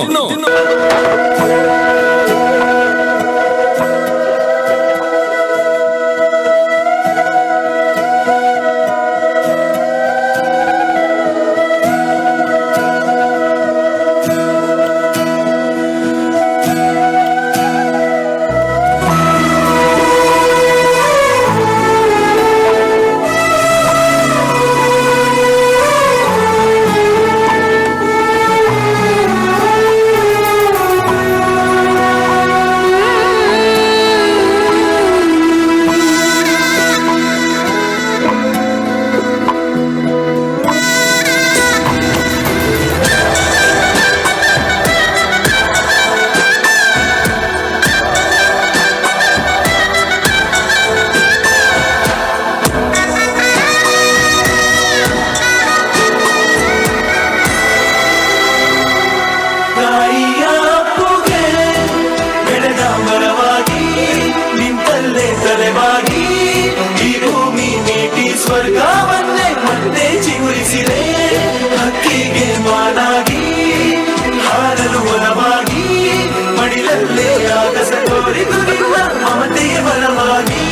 ಸ್ವರ್ಗವನ್ನೇ ಮತ್ತೆ ಚಿಗುರಿಸಿದೆ, ಹಕ್ಕಿಗೆ ಮಾನಾಗಿ ಹಾರಲು ಒಲವಾಗಿ, ಮಡಿಲಲ್ಲೇ ಆಗಸ ತೋರಿದು ನಿನ್ನ ಮಮತೆಯ ಬಲವಾಗಿ.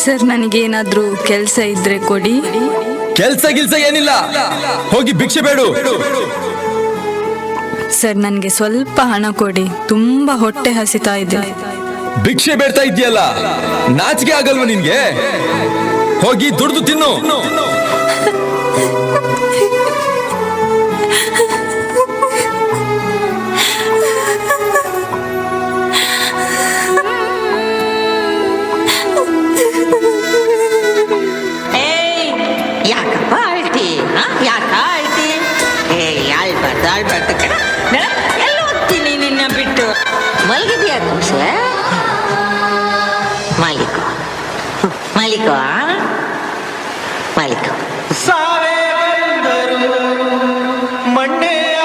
ಸರ್, ನನಗೇನಾದ್ರೂ ಕೆಲಸ ಇದ್ರೆ ಕೊಡಿ.
ಕೆಲ್ಸ ಗಿಲ್ಸ ಏನಿಲ್ಲ, ಹೋಗಿ ಭಿಕ್ಷೆ ಬೇಡು.
ಸರ್, ನನಗೆ ಸ್ವಲ್ಪ ಹಣ ಕೊಡಿ, ತುಂಬಾ ಹೊಟ್ಟೆ ಹಸಿತಾ ಇದೆ.
ಭಿಕ್ಷೆ ಬೇಡ್ತಾ ಇದೆಯಲ್ಲ, ನಾಚಿಕೆ ಆಗಲ್ವ ನಿನ್ಗೆ? ಹೋಗಿ ದುಡ್ದು ತಿನ್ನು.
ಮಲಗಿದ್ಯಾ ಕೂಸ? ಮಾಲೀಕ ಮಾಲೀಕ ಮಾಲೀಕ
ಸಾವೇ ಬಂದರು ಮಣ್ಣೆಯ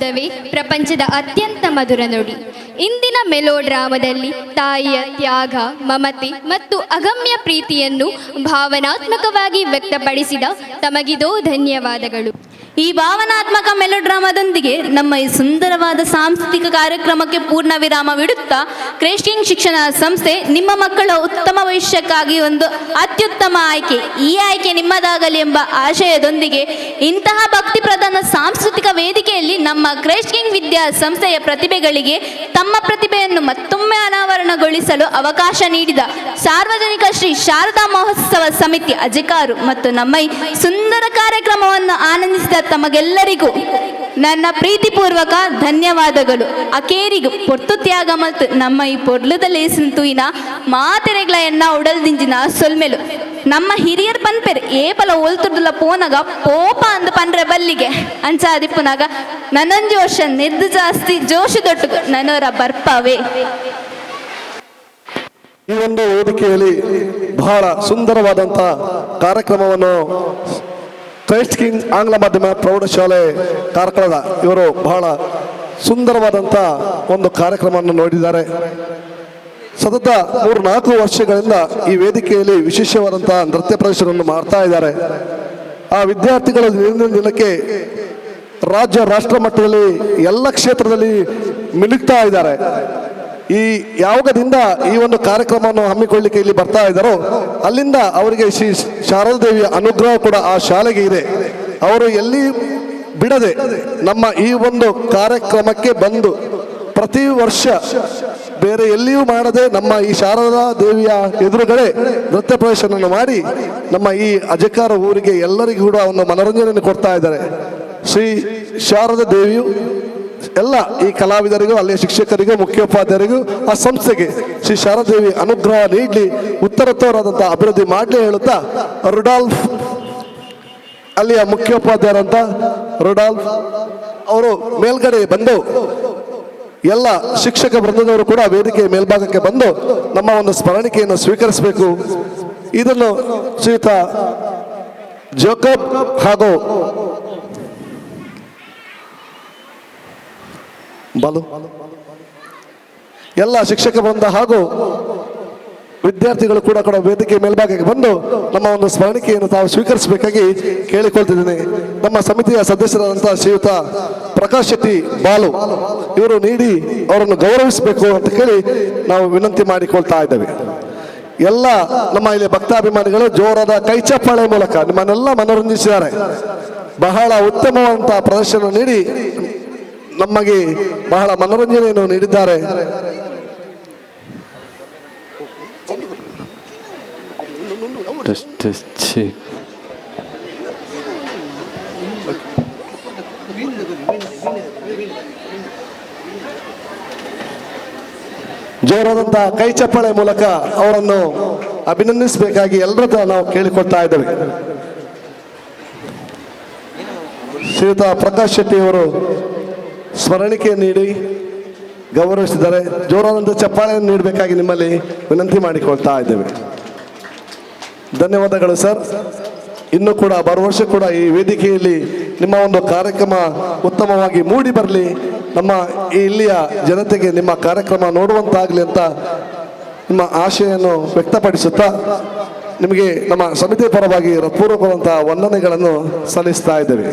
ಶಬ್ದವೇ ಪ್ರಪಂಚದ ಅತ್ಯಂತ ಮಧುರ ನುಡಿ. ಇಂದಿನ ಮೆಲೋ ಡ್ರಾಮಾದಲ್ಲಿ ತಾಯಿಯ ತ್ಯಾಗ, ಮಮತೆ ಮತ್ತು ಅಗಮ್ಯ ಪ್ರೀತಿಯನ್ನು ಭಾವನಾತ್ಮಕವಾಗಿ ವ್ಯಕ್ತಪಡಿಸಿದ ತಮಗಿದೋ ಧನ್ಯವಾದಗಳು.
ಈ ಭಾವನಾತ್ಮಕ ಮೆಲೋಡ್ರಾಮಾದೊಂದಿಗೆ ನಮ್ಮ ಈ ಸುಂದರವಾದ ಸಾಂಸ್ಕೃತಿಕ ಕಾರ್ಯಕ್ರಮಕ್ಕೆ ಪೂರ್ಣ ವಿರಾಮವಿಡುತ್ತಾ ಕ್ರೈಸ್ಟ್ ಶಿಕ್ಷಣ ಸಂಸ್ಥೆ ನಿಮ್ಮ ಮಕ್ಕಳ ಉತ್ತಮ ಭವಿಷ್ಯಕ್ಕಾಗಿ ಒಂದು ಅತ್ಯುತ್ತಮ ಆಯ್ಕೆ, ಈ ಆಯ್ಕೆ ನಿಮ್ಮದಾಗಲಿ ಎಂಬ ಆಶಯದೊಂದಿಗೆ ಇಂತಹ ಭಕ್ತಿ ಪ್ರಧಾನ ಸಾಂಸ್ಕೃತಿಕ ವೇದಿಕೆಯಲ್ಲಿ ನಮ್ಮ ಕ್ರೈಸ್ಟ್ ಕಿಂಗ್ ವಿದ್ಯಾ ಸಂಸ್ಥೆಯ ಪ್ರತಿಭೆಗಳಿಗೆ ತಮ್ಮ ಪ್ರತಿಭೆಯನ್ನು ಮತ್ತೊಮ್ಮೆ ಅನಾವರಣಗೊಳಿಸಲು ಅವಕಾಶ ನೀಡಿದ ಸಾರ್ವಜನಿಕ ಶ್ರೀ ಶಾರದಾ ಮಹೋತ್ಸವ ಸಮಿತಿ ಅಧಿಕಾರು ಮತ್ತು ನಮ್ಮ ಈ ಸುಂದರ ಕಾರ್ಯಕ್ರಮವನ್ನು ಆನಂದಿಸಿದ ತಮಗೆಲ್ಲರಿಗೂ ನನ್ನ ಪ್ರೀತಿಪೂರ್ವಕ ಧನ್ಯವಾದಗಳು. ಅಕೇರಿಗೂ ಪೊರ್ತು ತ್ಯಾಗ ಮತ್ತು ನಮ್ಮ ಈ ಪೊರ್ಲುದ ಲೇಸಿನ ಮಾತೆರೆಗಳ ಎನ್ನ ಉಡಲ್ದಿಂಜಿನ ಸೊಲ್ಮೆಲು ನಮ್ಮ ಹಿರಿಯರ್ ಪನ್ಪೆರ್ ಏಪಲ ಓಲ್ತುರ್ದುಲ ಪೋನಗ ಪೋಪ ಅಂದು ಪನ್ರೆ ಬಲ್ಲಿಗೆ ಅಂಚಾದಿಪ್ಪುನಾಗ ನನ್ನೊಂದು ವರ್ಷ ನಿರ್ದು ಜಾಸ್ತಿ ಜೋಶು ದೊಟ್ಟು ನನ್ನವರ ಬರ್ಪವೇ.
ಈ ಒಂದು ವೇದಿಕೆಯಲ್ಲಿ ಬಹಳ ಸುಂದರವಾದಂಥ ಕಾರ್ಯಕ್ರಮವನ್ನು ಕ್ರೈಸ್ಟ್ ಕಿಂಗ್ ಆಂಗ್ಲ ಮಾಧ್ಯಮ ಪ್ರೌಢಶಾಲೆ ಕಾರ್ಕಳದ ಇವರು ಬಹಳ ಸುಂದರವಾದಂಥ ಒಂದು ಕಾರ್ಯಕ್ರಮವನ್ನು ನೋಡಿದ್ದಾರೆ. ಸತತ 3-4 ವರ್ಷಗಳಿಂದ ಈ ವೇದಿಕೆಯಲ್ಲಿ ವಿಶೇಷವಾದಂಥ ನೃತ್ಯ ಪ್ರದರ್ಶನವನ್ನು ಮಾಡ್ತಾ ಇದ್ದಾರೆ. ಆ ವಿದ್ಯಾರ್ಥಿಗಳು ದಿನದಿಂದ ದಿನಕ್ಕೆ ರಾಜ್ಯ ರಾಷ್ಟ್ರ ಮಟ್ಟದಲ್ಲಿ ಎಲ್ಲ ಕ್ಷೇತ್ರದಲ್ಲಿ ಮಿನುಗ್ತಾ ಇದ್ದಾರೆ. ಈ ಯಾವಾಗದಿಂದ ಈ ಒಂದು ಕಾರ್ಯಕ್ರಮವನ್ನು ಹಮ್ಮಿಕೊಳ್ಳಲಿಕ್ಕೆ ಇಲ್ಲಿ ಬರ್ತಾ ಇದ್ದಾರೋ ಅಲ್ಲಿಂದ ಅವರಿಗೆ ಶ್ರೀ ಶಾರದಾ ದೇವಿಯ ಅನುಗ್ರಹ ಕೂಡ ಆ ಶಾಲೆಗೆ ಇದೆ. ಅವರು ಎಲ್ಲಿ ಬಿಡದೆ ನಮ್ಮ ಈ ಒಂದು ಕಾರ್ಯಕ್ರಮಕ್ಕೆ ಬಂದು ಪ್ರತಿ ವರ್ಷ ಬೇರೆ ಎಲ್ಲಿಯೂ ಮಾಡದೆ ನಮ್ಮ ಈ ಶಾರದಾ ದೇವಿಯ ಎದುರುಗಡೆ ನೃತ್ಯ ಪ್ರದರ್ಶನ ಮಾಡಿ ನಮ್ಮ ಈ ಅಜಕಾರ ಊರಿಗೆ ಎಲ್ಲರಿಗೂ ಕೂಡ ಒಂದು ಮನೋರಂಜನೆಯನ್ನು ಕೊಡ್ತಾ ಇದ್ದಾರೆ. ಶ್ರೀ ಶಾರದಾ ದೇವಿಯು ಎಲ್ಲ ಈ ಕಲಾವಿದರಿಗೂ, ಅಲ್ಲಿಯ ಶಿಕ್ಷಕರಿಗೂ, ಮುಖ್ಯೋಪಾಧ್ಯಾಯರಿಗೂ, ಆ ಸಂಸ್ಥೆಗೆ ಶ್ರೀ ಶಾರದೇವಿ ಅನುಗ್ರಹ ನೀಡಲಿ, ಉತ್ತರೋತ್ತರವಾದಂಥ ಅಭಿವೃದ್ಧಿ ಮಾಡಲಿ ಹೇಳುತ್ತಾ ರುಡಾಲ್ಫ್ ಅಲ್ಲಿಯ ಮುಖ್ಯೋಪಾಧ್ಯಾಯರಂತ ರುಡಾಲ್ಫ್ ಅವರು ಮೇಲ್ಗಡೆ ಬಂದು ಎಲ್ಲ ಶಿಕ್ಷಕ ವೃಂದದವರು ಕೂಡ ವೇದಿಕೆ ಮೇಲ್ಭಾಗಕ್ಕೆ ಬಂದು ನಮ್ಮ ಒಂದು ಸ್ಮರಣಿಕೆಯನ್ನು ಸ್ವೀಕರಿಸಬೇಕು. ಇದನ್ನು ಶ್ರೀಯುತ ಜೋಕಬ್ ಹಾಗೂ ಬಾಲು ಎಲ್ಲ ಶಿಕ್ಷಕ ವೃಂದ ಹಾಗೂ ವಿದ್ಯಾರ್ಥಿಗಳು ಕೂಡ ವೇದಿಕೆ ಮೇಲ್ಭಾಗಕ್ಕೆ ಬಂದು ನಮ್ಮ ಒಂದು ಸ್ಮರಣಿಕೆಯನ್ನು ತಾವು ಸ್ವೀಕರಿಸಬೇಕಾಗಿ ಕೇಳಿಕೊಳ್ತಿದ್ದೀನಿ. ನಮ್ಮ ಸಮಿತಿಯ ಸದಸ್ಯರಾದಂತಹ ಶ್ರೀಯುತ ಪ್ರಕಾಶ್ ಶೆಟ್ಟಿ ಬಾಲು ಇವರು ನೀಡಿ ಅವರನ್ನು ಗೌರವಿಸಬೇಕು ಅಂತ ಹೇಳಿ ನಾವು ವಿನಂತಿ ಮಾಡಿಕೊಳ್ತಾ ಇದ್ದೇವೆ. ಎಲ್ಲ ನಮ್ಮ ಇಲ್ಲಿ ಭಕ್ತಾಭಿಮಾನಿಗಳು ಜೋರಾದ ಕೈಚಪ್ಪಾಳೆ ಮೂಲಕ ನಿಮ್ಮನ್ನೆಲ್ಲ ಮನೋರಂಜಿಸಿದ್ದಾರೆ. ಬಹಳ ಉತ್ತಮವಾದಂತಹ ಪ್ರದರ್ಶನ ನೀಡಿ ನಮಗೆ ಬಹಳ ಮನೋರಂಜನೆಯನ್ನು ನೀಡಿದ್ದಾರೆ. ಜೋರಾದಂತಹ ಕೈ ಚಪ್ಪಾಳೆ ಮೂಲಕ ಅವರನ್ನು ಅಭಿನಂದಿಸಬೇಕಾಗಿ ಎಲ್ಲರ ನಾವು ಕೇಳಿಕೊಳ್ತಾ ಇದ್ದೇವೆ. ಶ್ರೀಯುತ ಪ್ರಕಾಶ್ ಶೆಟ್ಟಿ ಅವರು ಸ್ಮರಣಿಕೆ ನೀಡಿ ಗೌರವಿಸಿದ್ದಾರೆ. ಜೋರಾದಂಥ ಚಪ್ಪಾಳೆಯನ್ನು ನೀಡಬೇಕಾಗಿ ನಿಮ್ಮಲ್ಲಿ ವಿನಂತಿ ಮಾಡಿಕೊಳ್ತಾ ಇದ್ದೇವೆ. ಧನ್ಯವಾದಗಳು ಸರ್. ಇನ್ನೂ ಕೂಡ ಬರುವ ವರ್ಷ ಕೂಡ ಈ ವೇದಿಕೆಯಲ್ಲಿ ನಿಮ್ಮ ಒಂದು ಕಾರ್ಯಕ್ರಮ ಉತ್ತಮವಾಗಿ ಮೂಡಿ ಬರಲಿ, ನಮ್ಮ ಈ ಇಲ್ಲಿಯ ಜನತೆಗೆ ನಿಮ್ಮ ಕಾರ್ಯಕ್ರಮ ನೋಡುವಂತಾಗಲಿ ಅಂತ ನಿಮ್ಮ ಆಶೆಯನ್ನು ವ್ಯಕ್ತಪಡಿಸುತ್ತಾ ನಿಮಗೆ ನಮ್ಮ ಸಮಿತಿ ಪರವಾಗಿ ಹೃತ್ಪೂರ್ವಕವಾದಂತಹ ವಂದನೆಗಳನ್ನು ಸಲ್ಲಿಸ್ತಾ ಇದ್ದೇವೆ.